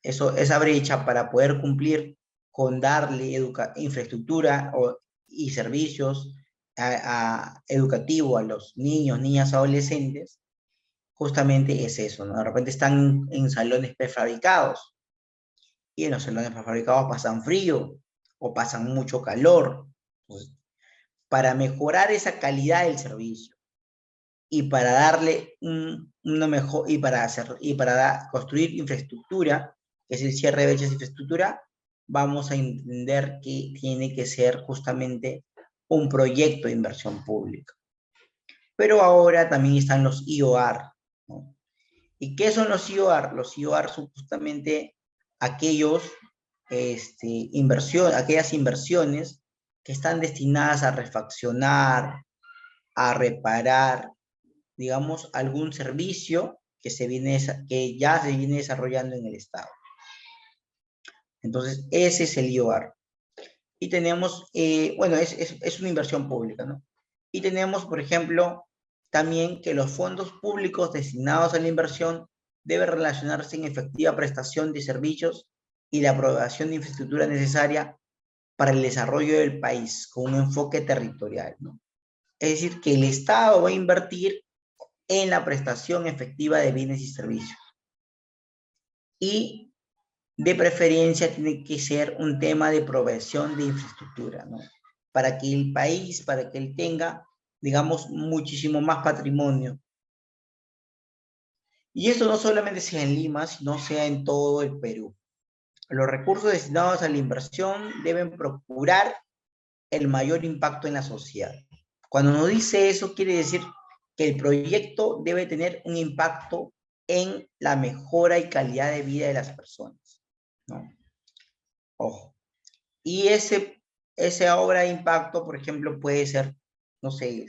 Esa brecha para poder cumplir con darle infraestructura y servicios educativo a los niños, niñas, adolescentes, justamente es eso, ¿no? De repente están en salones prefabricados, y en los salones prefabricados pasan frío, o pasan mucho calor. Entonces, para mejorar esa calidad del servicio, y para darle una mejor, construir infraestructura, que es el cierre de brechas de infraestructura, vamos a entender que tiene que ser justamente un proyecto de inversión pública. Pero ahora también están los IOR, ¿no? ¿Y qué son los IOR? Los IOR son justamente aquellas inversiones que están destinadas a refaccionar, a reparar, digamos, algún servicio que ya se viene desarrollando en el Estado. Entonces, ese es el IOR. Y tenemos, bueno, es una inversión pública, ¿no? Y tenemos, por ejemplo, también que los fondos públicos destinados a la inversión deben relacionarse en efectiva prestación de servicios y la aprobación de infraestructura necesaria para el desarrollo del país, con un enfoque territorial, ¿no? Es decir, que el Estado va a invertir en la prestación efectiva de bienes y servicios. Y de preferencia tiene que ser un tema de provisión de infraestructura, ¿no? Para que el país, para que él tenga, digamos, muchísimo más patrimonio. Y esto no solamente sea en Lima, sino sea en todo el Perú. Los recursos destinados a la inversión deben procurar el mayor impacto en la sociedad. Cuando nos dice eso, quiere decir que el proyecto debe tener un impacto en la mejora y calidad de vida de las personas, ¿no? Ojo. Y esa obra de impacto, por ejemplo, puede ser, no sé,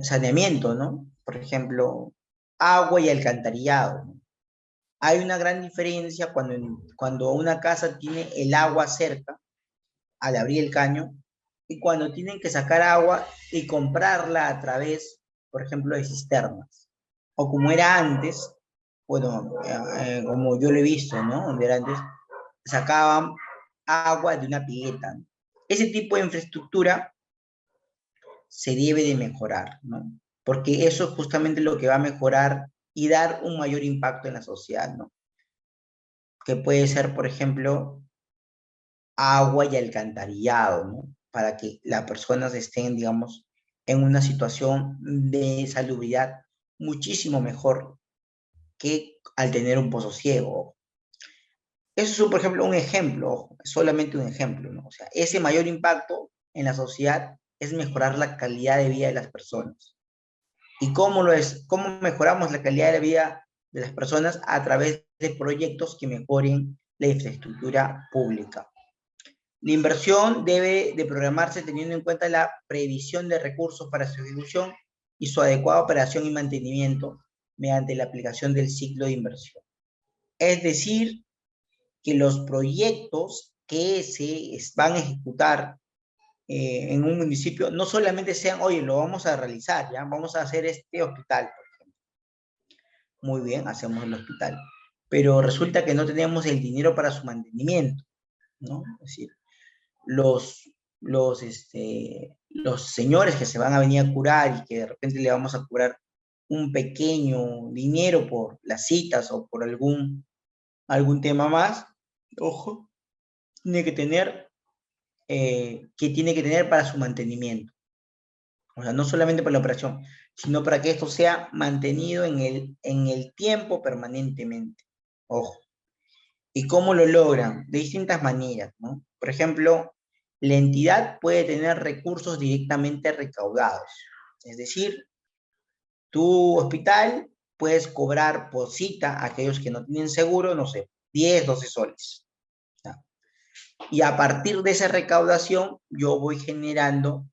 saneamiento, ¿no? Por ejemplo, agua y alcantarillado, ¿no? Hay una gran diferencia cuando una casa tiene el agua cerca, al abrir el caño, y cuando tienen que sacar agua y comprarla a través, por ejemplo, de cisternas. O como era antes, bueno, como yo lo he visto, ¿no? Donde era antes, sacaban agua de una pileta, ¿no? Ese tipo de infraestructura se debe de mejorar, ¿no? Porque eso es justamente lo que va a mejorar y dar un mayor impacto en la sociedad, ¿no? Que puede ser, por ejemplo, agua y alcantarillado, ¿no? Para que las personas estén, digamos, en una situación de salubridad muchísimo mejor que al tener un pozo ciego. Eso es, por ejemplo, un ejemplo, solamente un ejemplo, ¿no? O sea, ese mayor impacto en la sociedad es mejorar la calidad de vida de las personas. ¿Y cómo mejoramos la calidad de vida de las personas? A través de proyectos que mejoren la infraestructura pública. La inversión debe de programarse teniendo en cuenta la previsión de recursos para su ejecución y su adecuada operación y mantenimiento mediante la aplicación del ciclo de inversión. Es decir, que los proyectos que se van a ejecutar en un municipio no solamente sean, oye, lo vamos a realizar, ya vamos a hacer este hospital, por ejemplo. Muy bien, hacemos el hospital, pero resulta que no tenemos el dinero para su mantenimiento, ¿no? Es decir, los señores que se van a venir a curar y que de repente le vamos a cobrar un pequeño dinero por las citas o por algún tema más, ojo, tiene que tener para su mantenimiento. O sea, no solamente para la operación, sino para que esto sea mantenido en el tiempo permanentemente. Ojo. ¿Y cómo lo logran? De distintas maneras, ¿no? Por ejemplo, la entidad puede tener recursos directamente recaudados. Es decir, tu hospital puedes cobrar por cita a aquellos que no tienen seguro, no sé, 10, 12 soles. ¿Ya? Y a partir de esa recaudación, yo voy generando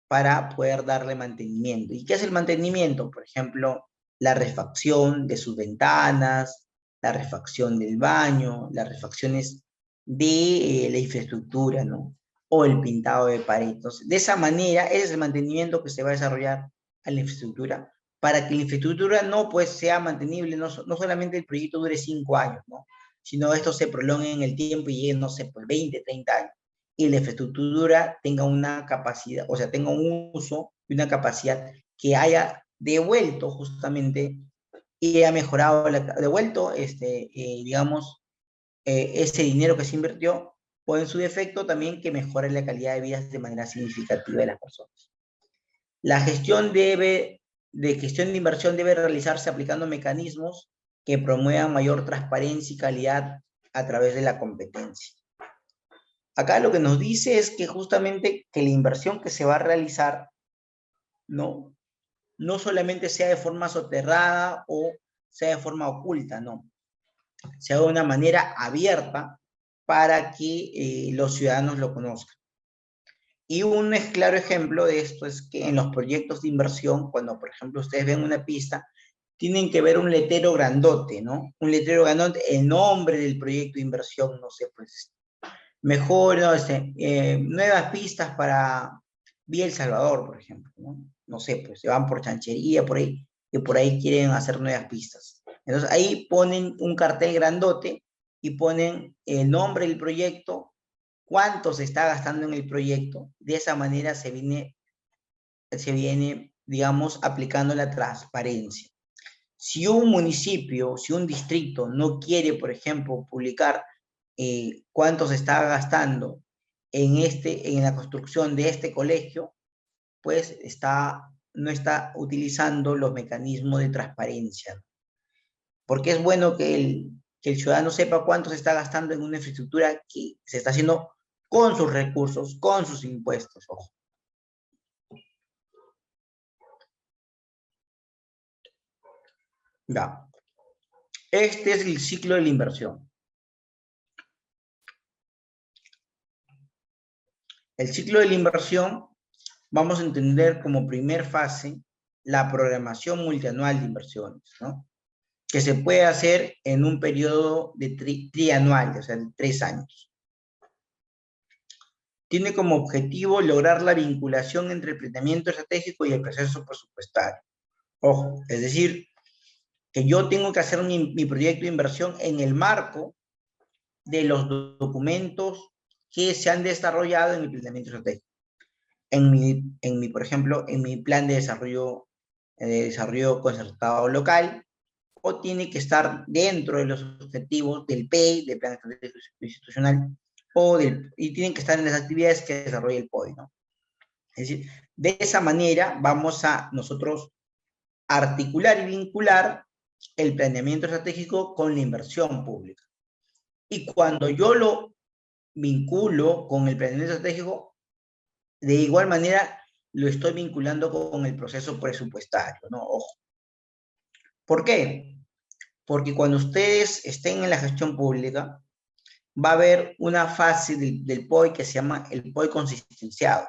para poder darle mantenimiento. ¿Y qué es el mantenimiento? Por ejemplo, la refacción de sus ventanas, la refacción del baño, las refacciones de la infraestructura, ¿no? O el pintado de pared. Entonces, de esa manera, ese es el mantenimiento que se va a desarrollar a la infraestructura, para que la infraestructura no pues sea mantenible, no solamente el proyecto dure 5 años, ¿no? Sino esto se prolongue en el tiempo y llegue, no sé, por 20, 30 años. y la infraestructura tenga una capacidad, o sea, tenga un uso y una capacidad que haya devuelto justamente y ha mejorado, devuelto, digamos, ese dinero que se invirtió, o en su defecto también que mejore la calidad de vida de manera significativa de las personas. La gestión gestión de inversión debe realizarse aplicando mecanismos que promuevan mayor transparencia y calidad a través de la competencia. Acá lo que nos dice es que justamente que la inversión que se va a realizar no solamente sea de forma soterrada o sea de forma oculta, no. Sea de una manera abierta para que los ciudadanos lo conozcan. Y un claro ejemplo de esto es que en los proyectos de inversión, cuando por ejemplo ustedes ven una pista, tienen que ver un letrero grandote, ¿no? Un letrero grandote, el nombre del proyecto de inversión, no sé, pues, mejor, no, nuevas pistas para Vía El Salvador, por ejemplo, ¿no? No sé, pues se van por Chanchería, por ahí, que por ahí quieren hacer nuevas pistas. Entonces ahí ponen un cartel grandote y ponen el nombre del proyecto, cuánto se está gastando en el proyecto. De esa manera se viene, digamos, aplicando la transparencia. Si un municipio, si un distrito no quiere, por ejemplo, publicar cuánto se está gastando en la construcción de este colegio, pues no está utilizando los mecanismos de transparencia. Porque es bueno que el ciudadano sepa cuánto se está gastando en una infraestructura que se está haciendo con sus recursos, con sus impuestos, ojo. Ya. Este es el ciclo de la inversión. El ciclo de la inversión vamos a entender como primer fase la programación multianual de inversiones, ¿no? Que se puede hacer en un periodo de trianual, o sea, de 3 años. Tiene como objetivo lograr la vinculación entre el planeamiento estratégico y el proceso presupuestario. Ojo, es decir, que yo tengo que hacer mi proyecto de inversión en el marco de los documentos que se han desarrollado en el planeamiento estratégico. Por ejemplo, en mi plan de desarrollo concertado local, o tiene que estar dentro de los objetivos del PEI, del Plan Estratégico Institucional, y tienen que estar en las actividades que desarrolla el POI, ¿no? Es decir, de esa manera vamos a nosotros articular y vincular el planeamiento estratégico con la inversión pública. Y cuando yo lo vinculo con el planeamiento estratégico, de igual manera lo estoy vinculando con el proceso presupuestario, ¿no? Ojo. ¿Por qué? Porque cuando ustedes estén en la gestión pública, va a haber una fase del POI que se llama el POI consistenciado.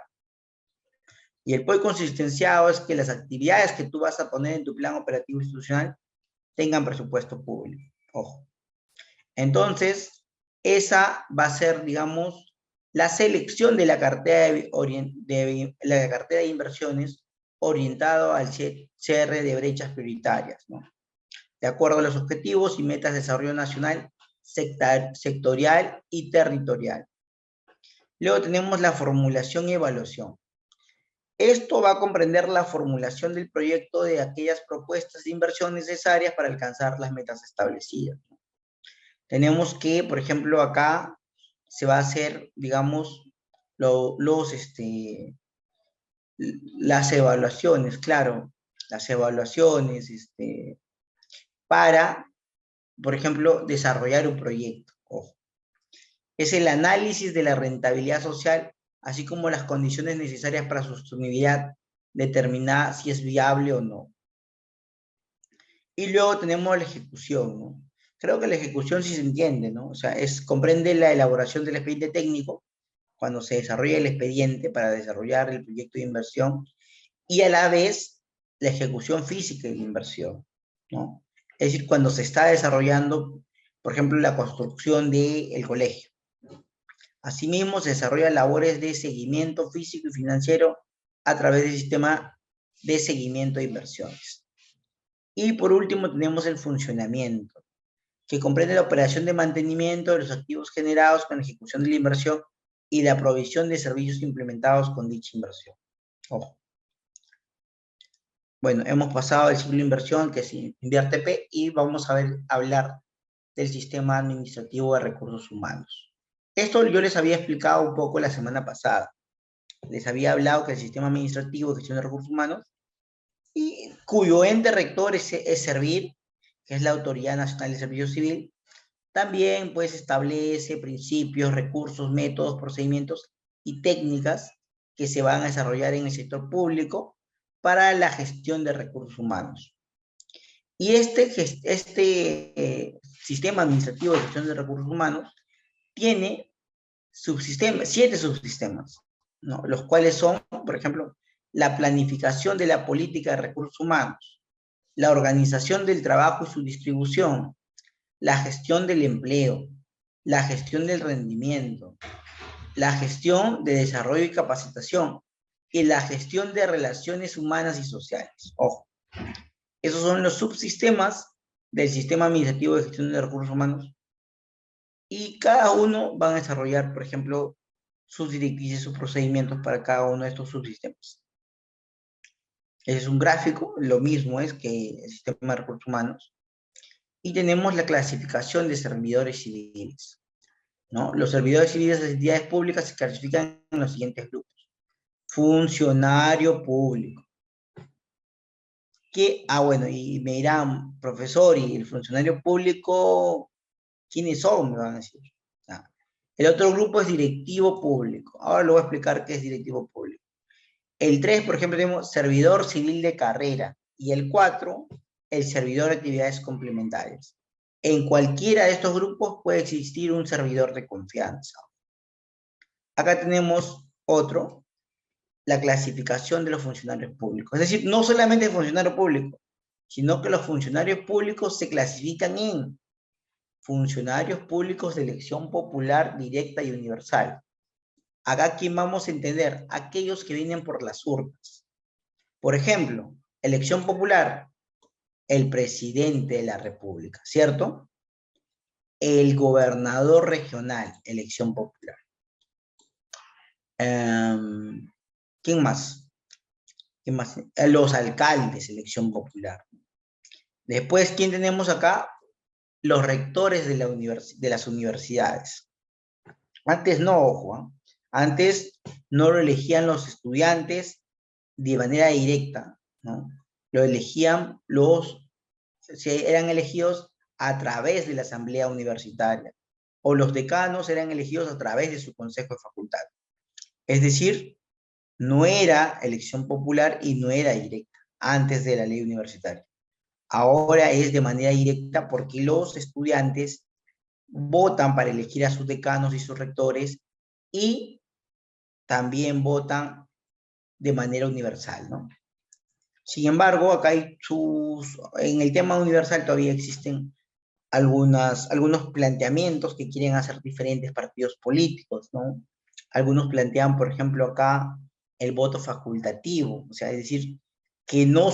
Y el POI consistenciado es que las actividades que tú vas a poner en tu plan operativo institucional tengan presupuesto público. Ojo. Entonces, esa va a ser, digamos, la selección de la cartera de inversiones orientado al cierre de brechas prioritarias, ¿no? De acuerdo a los objetivos y metas de desarrollo nacional, sectorial y territorial. Luego tenemos la formulación y evaluación. Esto va a comprender la formulación del proyecto de aquellas propuestas de inversión necesarias para alcanzar las metas establecidas. Tenemos que, por ejemplo, acá se va a hacer, digamos, las evaluaciones, claro, las evaluaciones, para, por ejemplo, desarrollar un proyecto. Ojo. Es el análisis de la rentabilidad social, así como las condiciones necesarias para su sostenibilidad, determinar si es viable o no. Y luego tenemos la ejecución, ¿no? Creo que la ejecución sí se entiende, ¿no? O sea, comprende la elaboración del expediente técnico, cuando se desarrolla el expediente para desarrollar el proyecto de inversión, y a la vez la ejecución física de la inversión, ¿no? Es decir, cuando se está desarrollando, por ejemplo, la construcción del colegio. Asimismo, se desarrollan labores de seguimiento físico y financiero a través del sistema de seguimiento de inversiones. Y por último, tenemos el funcionamiento, que comprende la operación de mantenimiento de los activos generados con la ejecución de la inversión y la provisión de servicios implementados con dicha inversión. Ojo. Bueno, hemos pasado el ciclo de inversión, que es InviarTP, y vamos a hablar del sistema administrativo de recursos humanos. Esto yo les había explicado un poco la semana pasada. Les había hablado que el sistema administrativo de gestión de recursos humanos, y cuyo ente rector es Servir, que es la Autoridad Nacional de Servicio Civil, también pues establece principios, recursos, métodos, procedimientos y técnicas que se van a desarrollar en el sector público para la gestión de recursos humanos. Y este sistema administrativo de gestión de recursos humanos tiene 7 subsistemas, ¿no? Los cuales son, por ejemplo, la planificación de la política de recursos humanos, la organización del trabajo y su distribución, la gestión del empleo, la gestión del rendimiento, la gestión de desarrollo y capacitación, y la gestión de relaciones humanas y sociales. Ojo, esos son los subsistemas del sistema administrativo de gestión de recursos humanos, y cada uno va a desarrollar, por ejemplo, sus directrices, sus procedimientos para cada uno de estos subsistemas. Ese es un gráfico, lo mismo es que el sistema de recursos humanos. Y tenemos la clasificación de servidores civiles, ¿no? Los servidores civiles de las entidades públicas se clasifican en los siguientes grupos. Funcionario público. Bueno, y me dirán, profesor, ¿y el funcionario público quiénes son? Me van a decir. El otro grupo es directivo público. Ahora lo voy a explicar qué es directivo público. El 3, por ejemplo, tenemos servidor civil de carrera. Y el 4, el servidor de actividades complementarias. En cualquiera de estos grupos puede existir un servidor de confianza. Acá tenemos otro, la clasificación de los funcionarios públicos. Es decir, no solamente el funcionario público, sino que los funcionarios públicos se clasifican en funcionarios públicos de elección popular, directa y universal. Acá, ¿quién vamos a entender? Aquellos que vienen por las urnas. Por ejemplo, elección popular, el presidente de la República, ¿cierto? El gobernador regional, elección popular. ¿Quién más? ¿Quién más? Los alcaldes, elección popular. Después, ¿quién tenemos acá? Los rectores de las universidades. Antes no, ojo, ¿eh? Antes no lo elegían los estudiantes de manera directa, ¿no? Lo elegían eran elegidos a través de la asamblea universitaria, o los decanos eran elegidos a través de su consejo de facultad. Es decir, no era elección popular y no era directa, antes de la ley universitaria. Ahora es de manera directa porque los estudiantes votan para elegir a sus decanos y sus rectores, y también votan de manera universal, ¿no? Sin embargo, acá en el tema universal todavía existen algunos planteamientos que quieren hacer diferentes partidos políticos, ¿no? Algunos plantean, por ejemplo, acá el voto facultativo, o sea, es decir, que no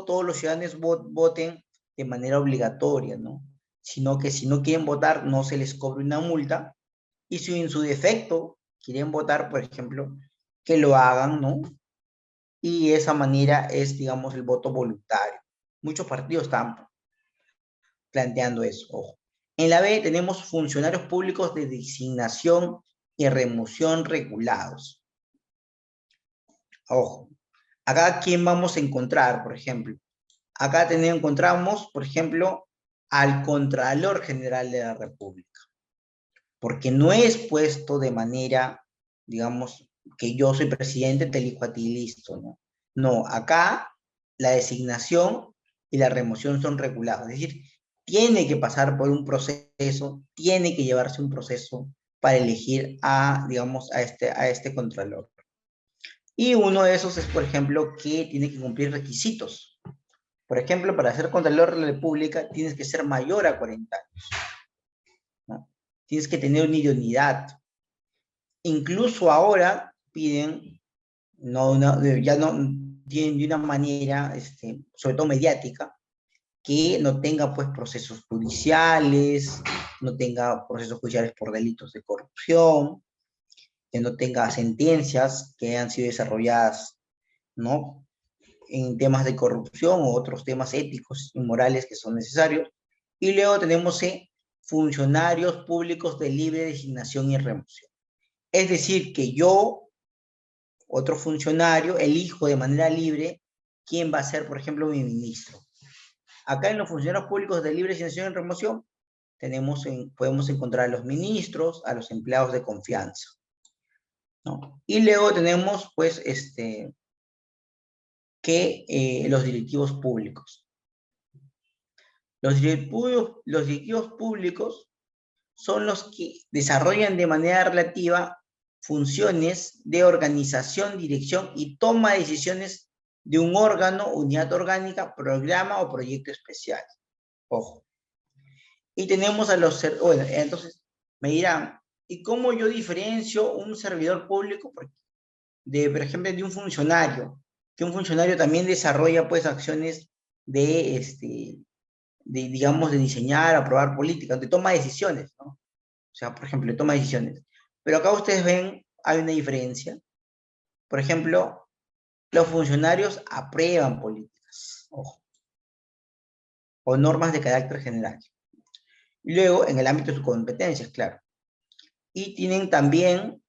todos los ciudadanos voten de manera obligatoria, ¿no? Sino que si no quieren votar, no se les cobre una multa, y si en su defecto quieren votar, por ejemplo, que lo hagan, ¿no? Y esa manera es, digamos, el voto voluntario. Muchos partidos están planteando eso, ojo. En la B tenemos funcionarios públicos de designación y remoción regulados. Ojo. Acá, ¿quién vamos a encontrar, por ejemplo? Acá encontramos, por ejemplo, al Contralor General de la República. Porque no es puesto de manera, digamos, que yo soy presidente, te elijo a ti, listo, ¿no? No, acá la designación y la remoción son reguladas. Es decir, tiene que pasar por un proceso, tiene que llevarse un proceso para elegir digamos, a este Contralor. Y uno de esos es, por ejemplo, que tiene que cumplir requisitos. Por ejemplo, para ser Contralor de la República tienes que ser mayor a 40 años, ¿no? Tienes que tener una idoneidad. Incluso ahora piden, ya no tienen de una manera, sobre todo mediática, que no tenga pues procesos judiciales, no tenga procesos judiciales por delitos de corrupción, que no tenga sentencias que han sido desarrolladas, ¿no?, en temas de corrupción u otros temas éticos y morales que son necesarios. Y luego tenemos funcionarios públicos de libre designación y remoción. Es decir, que yo, otro funcionario, elijo de manera libre quién va a ser, por ejemplo, mi ministro. Acá en los funcionarios públicos de libre designación y remoción podemos encontrar a los ministros, a los empleados de confianza, ¿no? Y luego tenemos, pues, los directivos públicos. Los directivos públicos son los que desarrollan de manera relativa funciones de organización, dirección y toma de decisiones de un órgano, unidad orgánica, programa o proyecto especial. Ojo. Y tenemos a los... Bueno, entonces me dirán, ¿y cómo yo diferencio un servidor público por ejemplo, de un funcionario? Que un funcionario también desarrolla, pues, acciones digamos, de diseñar, aprobar políticas, de toma de decisiones, ¿no? O sea, por ejemplo, de toma de decisiones. Pero acá ustedes ven, hay una diferencia. Por ejemplo, los funcionarios aprueban políticas, ojo, o normas de carácter general. Y luego, en el ámbito de sus competencias, claro. Y tienen también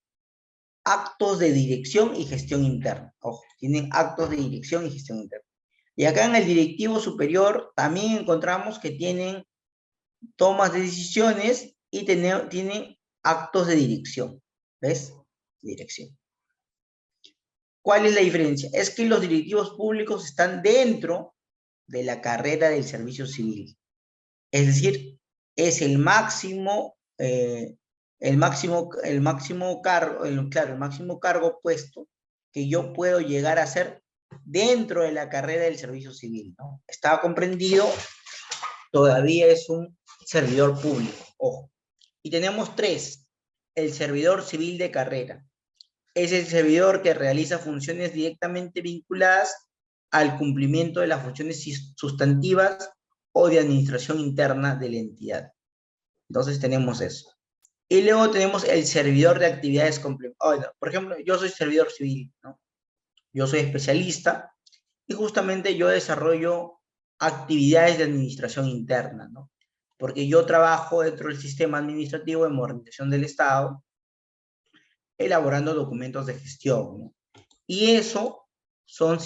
actos de dirección y gestión interna. Ojo, tienen actos de dirección y gestión interna. Y acá en el directivo superior también encontramos que tienen tomas de decisiones y tienen actos de dirección. ¿Ves? Dirección. ¿Cuál es la diferencia? Es que los directivos públicos están dentro de la carrera del servicio civil. Es decir, es el máximo cargo puesto que yo puedo llegar a hacer dentro de la carrera del servicio civil, ¿no? Estaba comprendido, todavía es un servidor público, ojo. Y tenemos tres: el servidor civil de carrera. Es el servidor que realiza funciones directamente vinculadas al cumplimiento de las funciones sustantivas o de administración interna de la entidad. Entonces tenemos eso. Y luego tenemos el servidor de actividades complementarias. Por ejemplo, yo soy servidor civil, ¿no? Yo soy especialista y justamente yo desarrollo actividades de administración interna, ¿no? Porque yo trabajo dentro del sistema administrativo de modernización del Estado, elaborando documentos de gestión, ¿no? Y eso son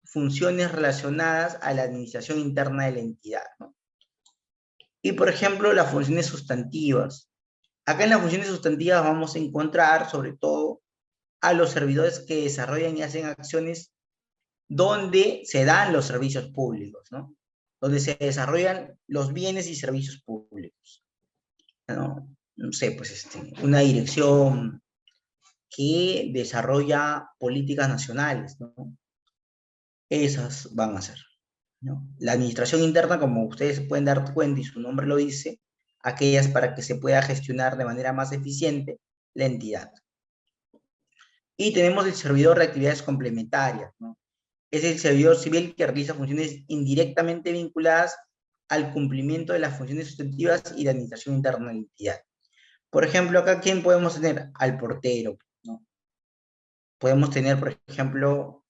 funciones relacionadas a la administración interna de la entidad, ¿no? Y, por ejemplo, las funciones sustantivas. Acá en las funciones sustantivas vamos a encontrar, sobre todo, a los servidores que desarrollan y hacen acciones donde se dan los servicios públicos, ¿no? Donde se desarrollan los bienes y servicios públicos, ¿no? No sé, pues una dirección que desarrolla políticas nacionales, ¿no? Esas van a ser, ¿no? La administración interna, como ustedes pueden dar cuenta y su nombre lo dice, aquellas para que se pueda gestionar de manera más eficiente la entidad. Y tenemos el servidor de actividades complementarias, ¿no? Es el servidor civil que realiza funciones indirectamente vinculadas al cumplimiento de las funciones sustantivas y de administración interna de la entidad. Por ejemplo, acá, ¿quién podemos tener? Al portero, ¿no? Podemos tener, por ejemplo,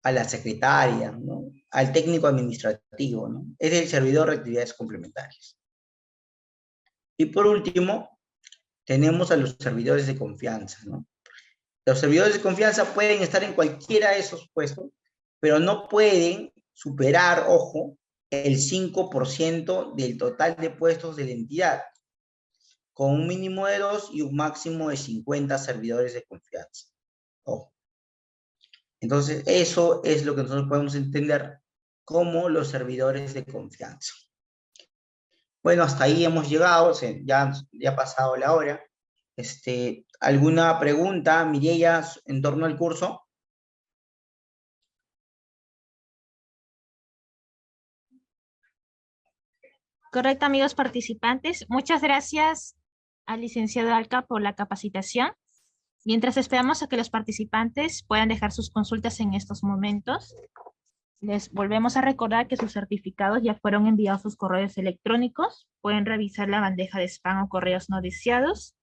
a la secretaria, ¿no? Al técnico administrativo, ¿no? Es el servidor de actividades complementarias. Y por último, tenemos a los servidores de confianza, ¿no? Los servidores de confianza pueden estar en cualquiera de esos puestos, pero no pueden superar, ojo, el 5% del total de puestos de la entidad, con un mínimo de 2 y un máximo de 50 servidores de confianza. Ojo. Entonces, eso es lo que nosotros podemos entender como los servidores de confianza. Bueno, hasta ahí hemos llegado, ya ha pasado la hora. ¿Alguna pregunta, Mireia, en torno al curso? Correcto, amigos participantes. Muchas gracias al licenciado Alca por la capacitación. Mientras esperamos a que los participantes puedan dejar sus consultas en estos momentos, Les volvemos a recordar que sus certificados ya fueron enviados a sus correos electrónicos. Pueden revisar la bandeja de spam o correos no deseados.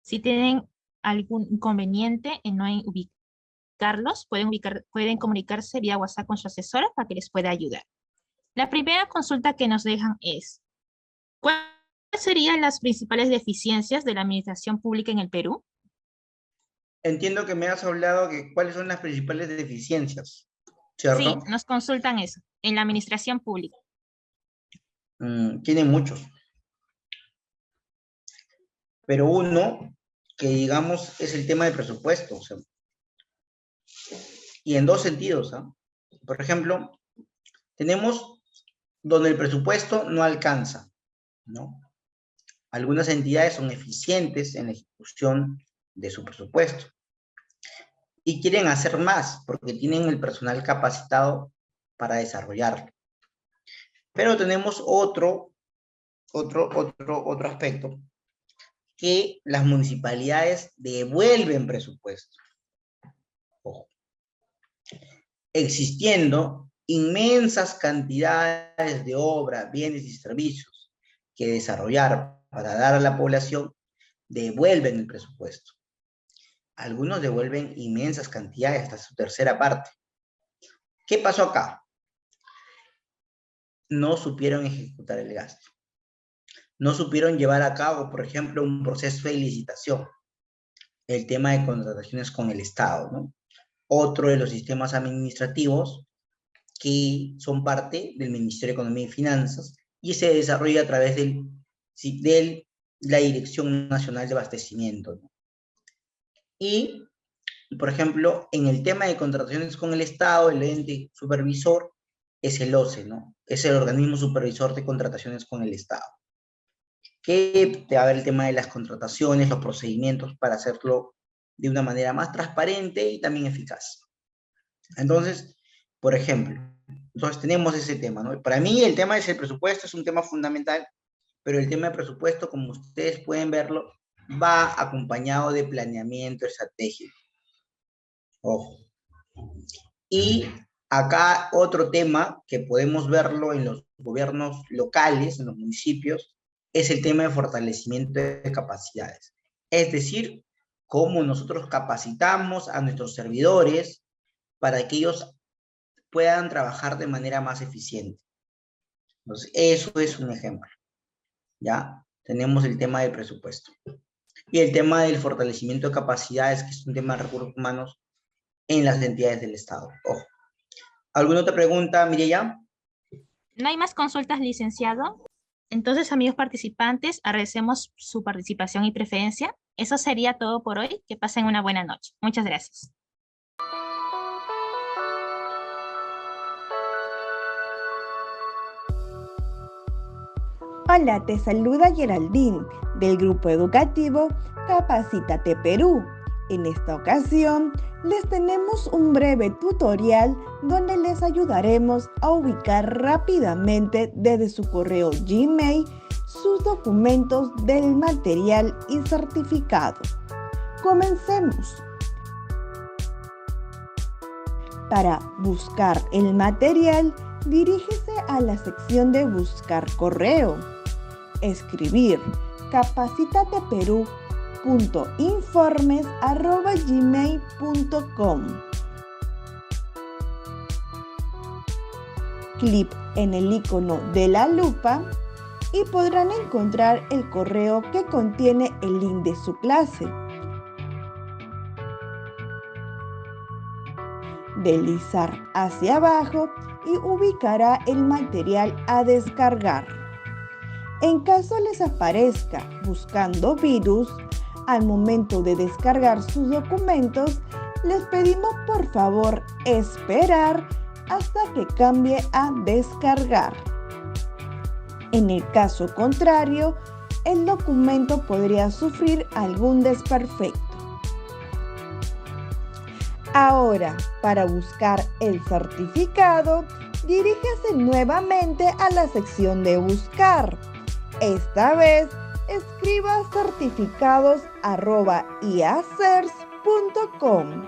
Si tienen algún inconveniente en no ubicarlos, pueden comunicarse vía WhatsApp con su asesora para que les pueda ayudar. La primera consulta que nos dejan es: ¿cuáles serían las principales deficiencias de la administración pública en el Perú? Entiendo que me has hablado de cuáles son las principales deficiencias, Sí, ¿cierto? nos consultan eso, en la administración pública. Tienen muchos. Pero uno, que digamos, es el tema del presupuesto. O sea, y en dos sentidos, ¿ah? Por ejemplo, tenemos donde el presupuesto no alcanza, ¿no? Algunas entidades son eficientes en la ejecución de su presupuesto y quieren hacer más porque tienen el personal capacitado para desarrollarlo. Pero tenemos otro aspecto, que las municipalidades devuelven presupuesto. Ojo. Existiendo inmensas cantidades de obras, bienes y servicios que desarrollar para dar a la población, devuelven el presupuesto. Algunos devuelven inmensas cantidades, hasta su tercera parte. ¿Qué pasó acá? No supieron ejecutar el gasto. No supieron llevar a cabo, por ejemplo, un proceso de licitación. El tema de contrataciones con el Estado, ¿no? Otro de los sistemas administrativos que son parte del Ministerio de Economía y Finanzas y se desarrolla a través de la Dirección Nacional de Abastecimiento, ¿no? Y, por ejemplo, en el tema de contrataciones con el Estado, el ente supervisor es el OCE, ¿no? Es el organismo supervisor de contrataciones con el Estado, que te va a ver el tema de las contrataciones, los procedimientos para hacerlo de una manera más transparente y también eficaz. Entonces, por ejemplo, tenemos ese tema, ¿no? Para mí el tema del presupuesto es un tema fundamental, pero el tema del presupuesto, como ustedes pueden verlo, va acompañado de planeamiento estratégico. Ojo. Y acá otro tema que podemos verlo en los gobiernos locales, en los municipios, es el tema de fortalecimiento de capacidades. Es decir, cómo nosotros capacitamos a nuestros servidores para que ellos puedan trabajar de manera más eficiente. Entonces, eso es un ejemplo. ¿Ya? Tenemos el tema del presupuesto. Y el tema del fortalecimiento de capacidades, que es un tema de recursos humanos en las entidades del Estado. Ojo. ¿Alguna otra pregunta, Mireya? ¿No hay más consultas, licenciado? Entonces, amigos participantes, agradecemos su participación y preferencia. Eso sería todo por hoy. Que pasen una buena noche. Muchas gracias. Hola, te saluda Geraldine del grupo educativo Capacítate Perú. En esta ocasión les tenemos un breve tutorial donde les ayudaremos a ubicar rápidamente desde su correo Gmail sus documentos del material y certificado. Comencemos. Para buscar el material, dirígese a la sección de Buscar correo. Escribir capacitateperú.informes@gmail.com. Clic en el icono de la lupa y podrán encontrar el correo que contiene el link de su clase. Deslizar hacia abajo y ubicará el material a descargar. En caso les aparezca buscando virus, al momento de descargar sus documentos, les pedimos por favor esperar hasta que cambie a descargar. En el caso contrario, el documento podría sufrir algún desperfecto. Ahora, para buscar el certificado, dirígese nuevamente a la sección de Buscar. Esta vez, escriba certificados@iacers.com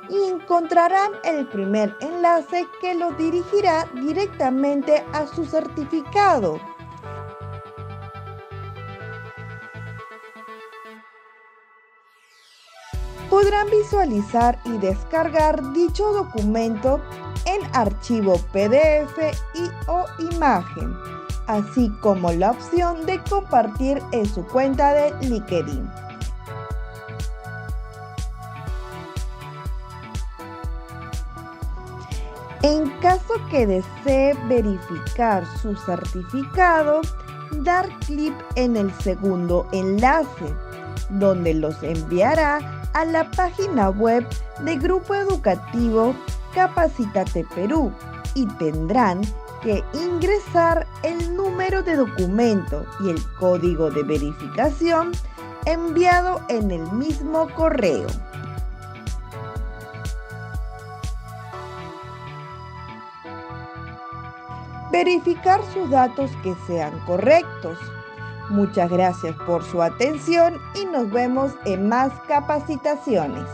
y encontrarán el primer enlace que los dirigirá directamente a su certificado. Podrán visualizar y descargar dicho documento en archivo PDF o imagen, así como la opción de compartir en su cuenta de LinkedIn. En caso que desee verificar su certificado, dar clic en el segundo enlace, donde los enviará a la página web de Grupo Educativo Capacítate Perú y tendrán que ingresar el número de documento y el código de verificación enviado en el mismo correo. Verificar sus datos que sean correctos. Muchas gracias por su atención y nos vemos en más capacitaciones.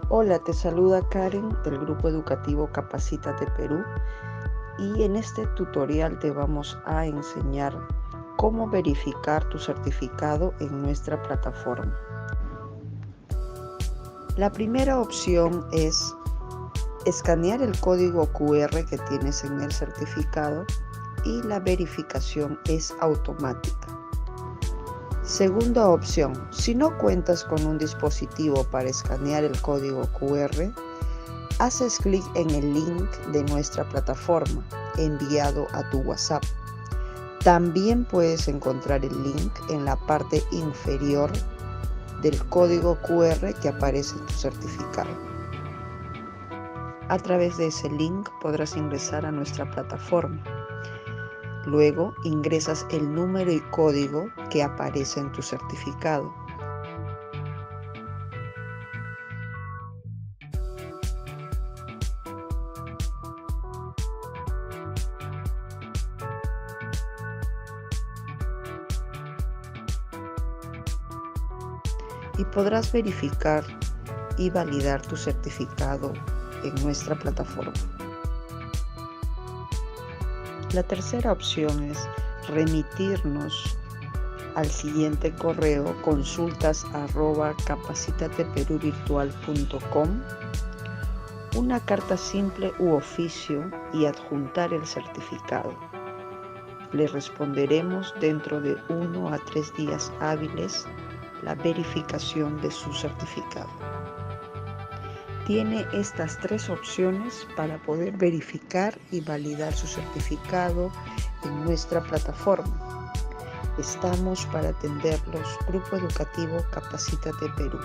Hola, te saluda Karen del Grupo Educativo Capacítate Perú y en este tutorial te vamos a enseñar cómo verificar tu certificado en nuestra plataforma. La primera opción es escanear el código QR que tienes en el certificado y la verificación es automática. Segunda opción, si no cuentas con un dispositivo para escanear el código QR, haces clic en el link de nuestra plataforma enviado a tu WhatsApp. También puedes encontrar el link en la parte inferior del código QR que aparece en tu certificado. A través de ese link podrás ingresar a nuestra plataforma. Luego ingresas el número y código que aparece en tu certificado. Y podrás verificar y validar tu certificado en nuestra plataforma. La tercera opción es remitirnos al siguiente correo consultas@capacitateperuvirtual.com una carta simple u oficio y adjuntar el certificado. Le responderemos dentro de 1 a 3 días hábiles la verificación de su certificado. Tiene estas 3 opciones para poder verificar y validar su certificado en nuestra plataforma. Estamos para atenderlos. Grupo Educativo Capacítate Perú.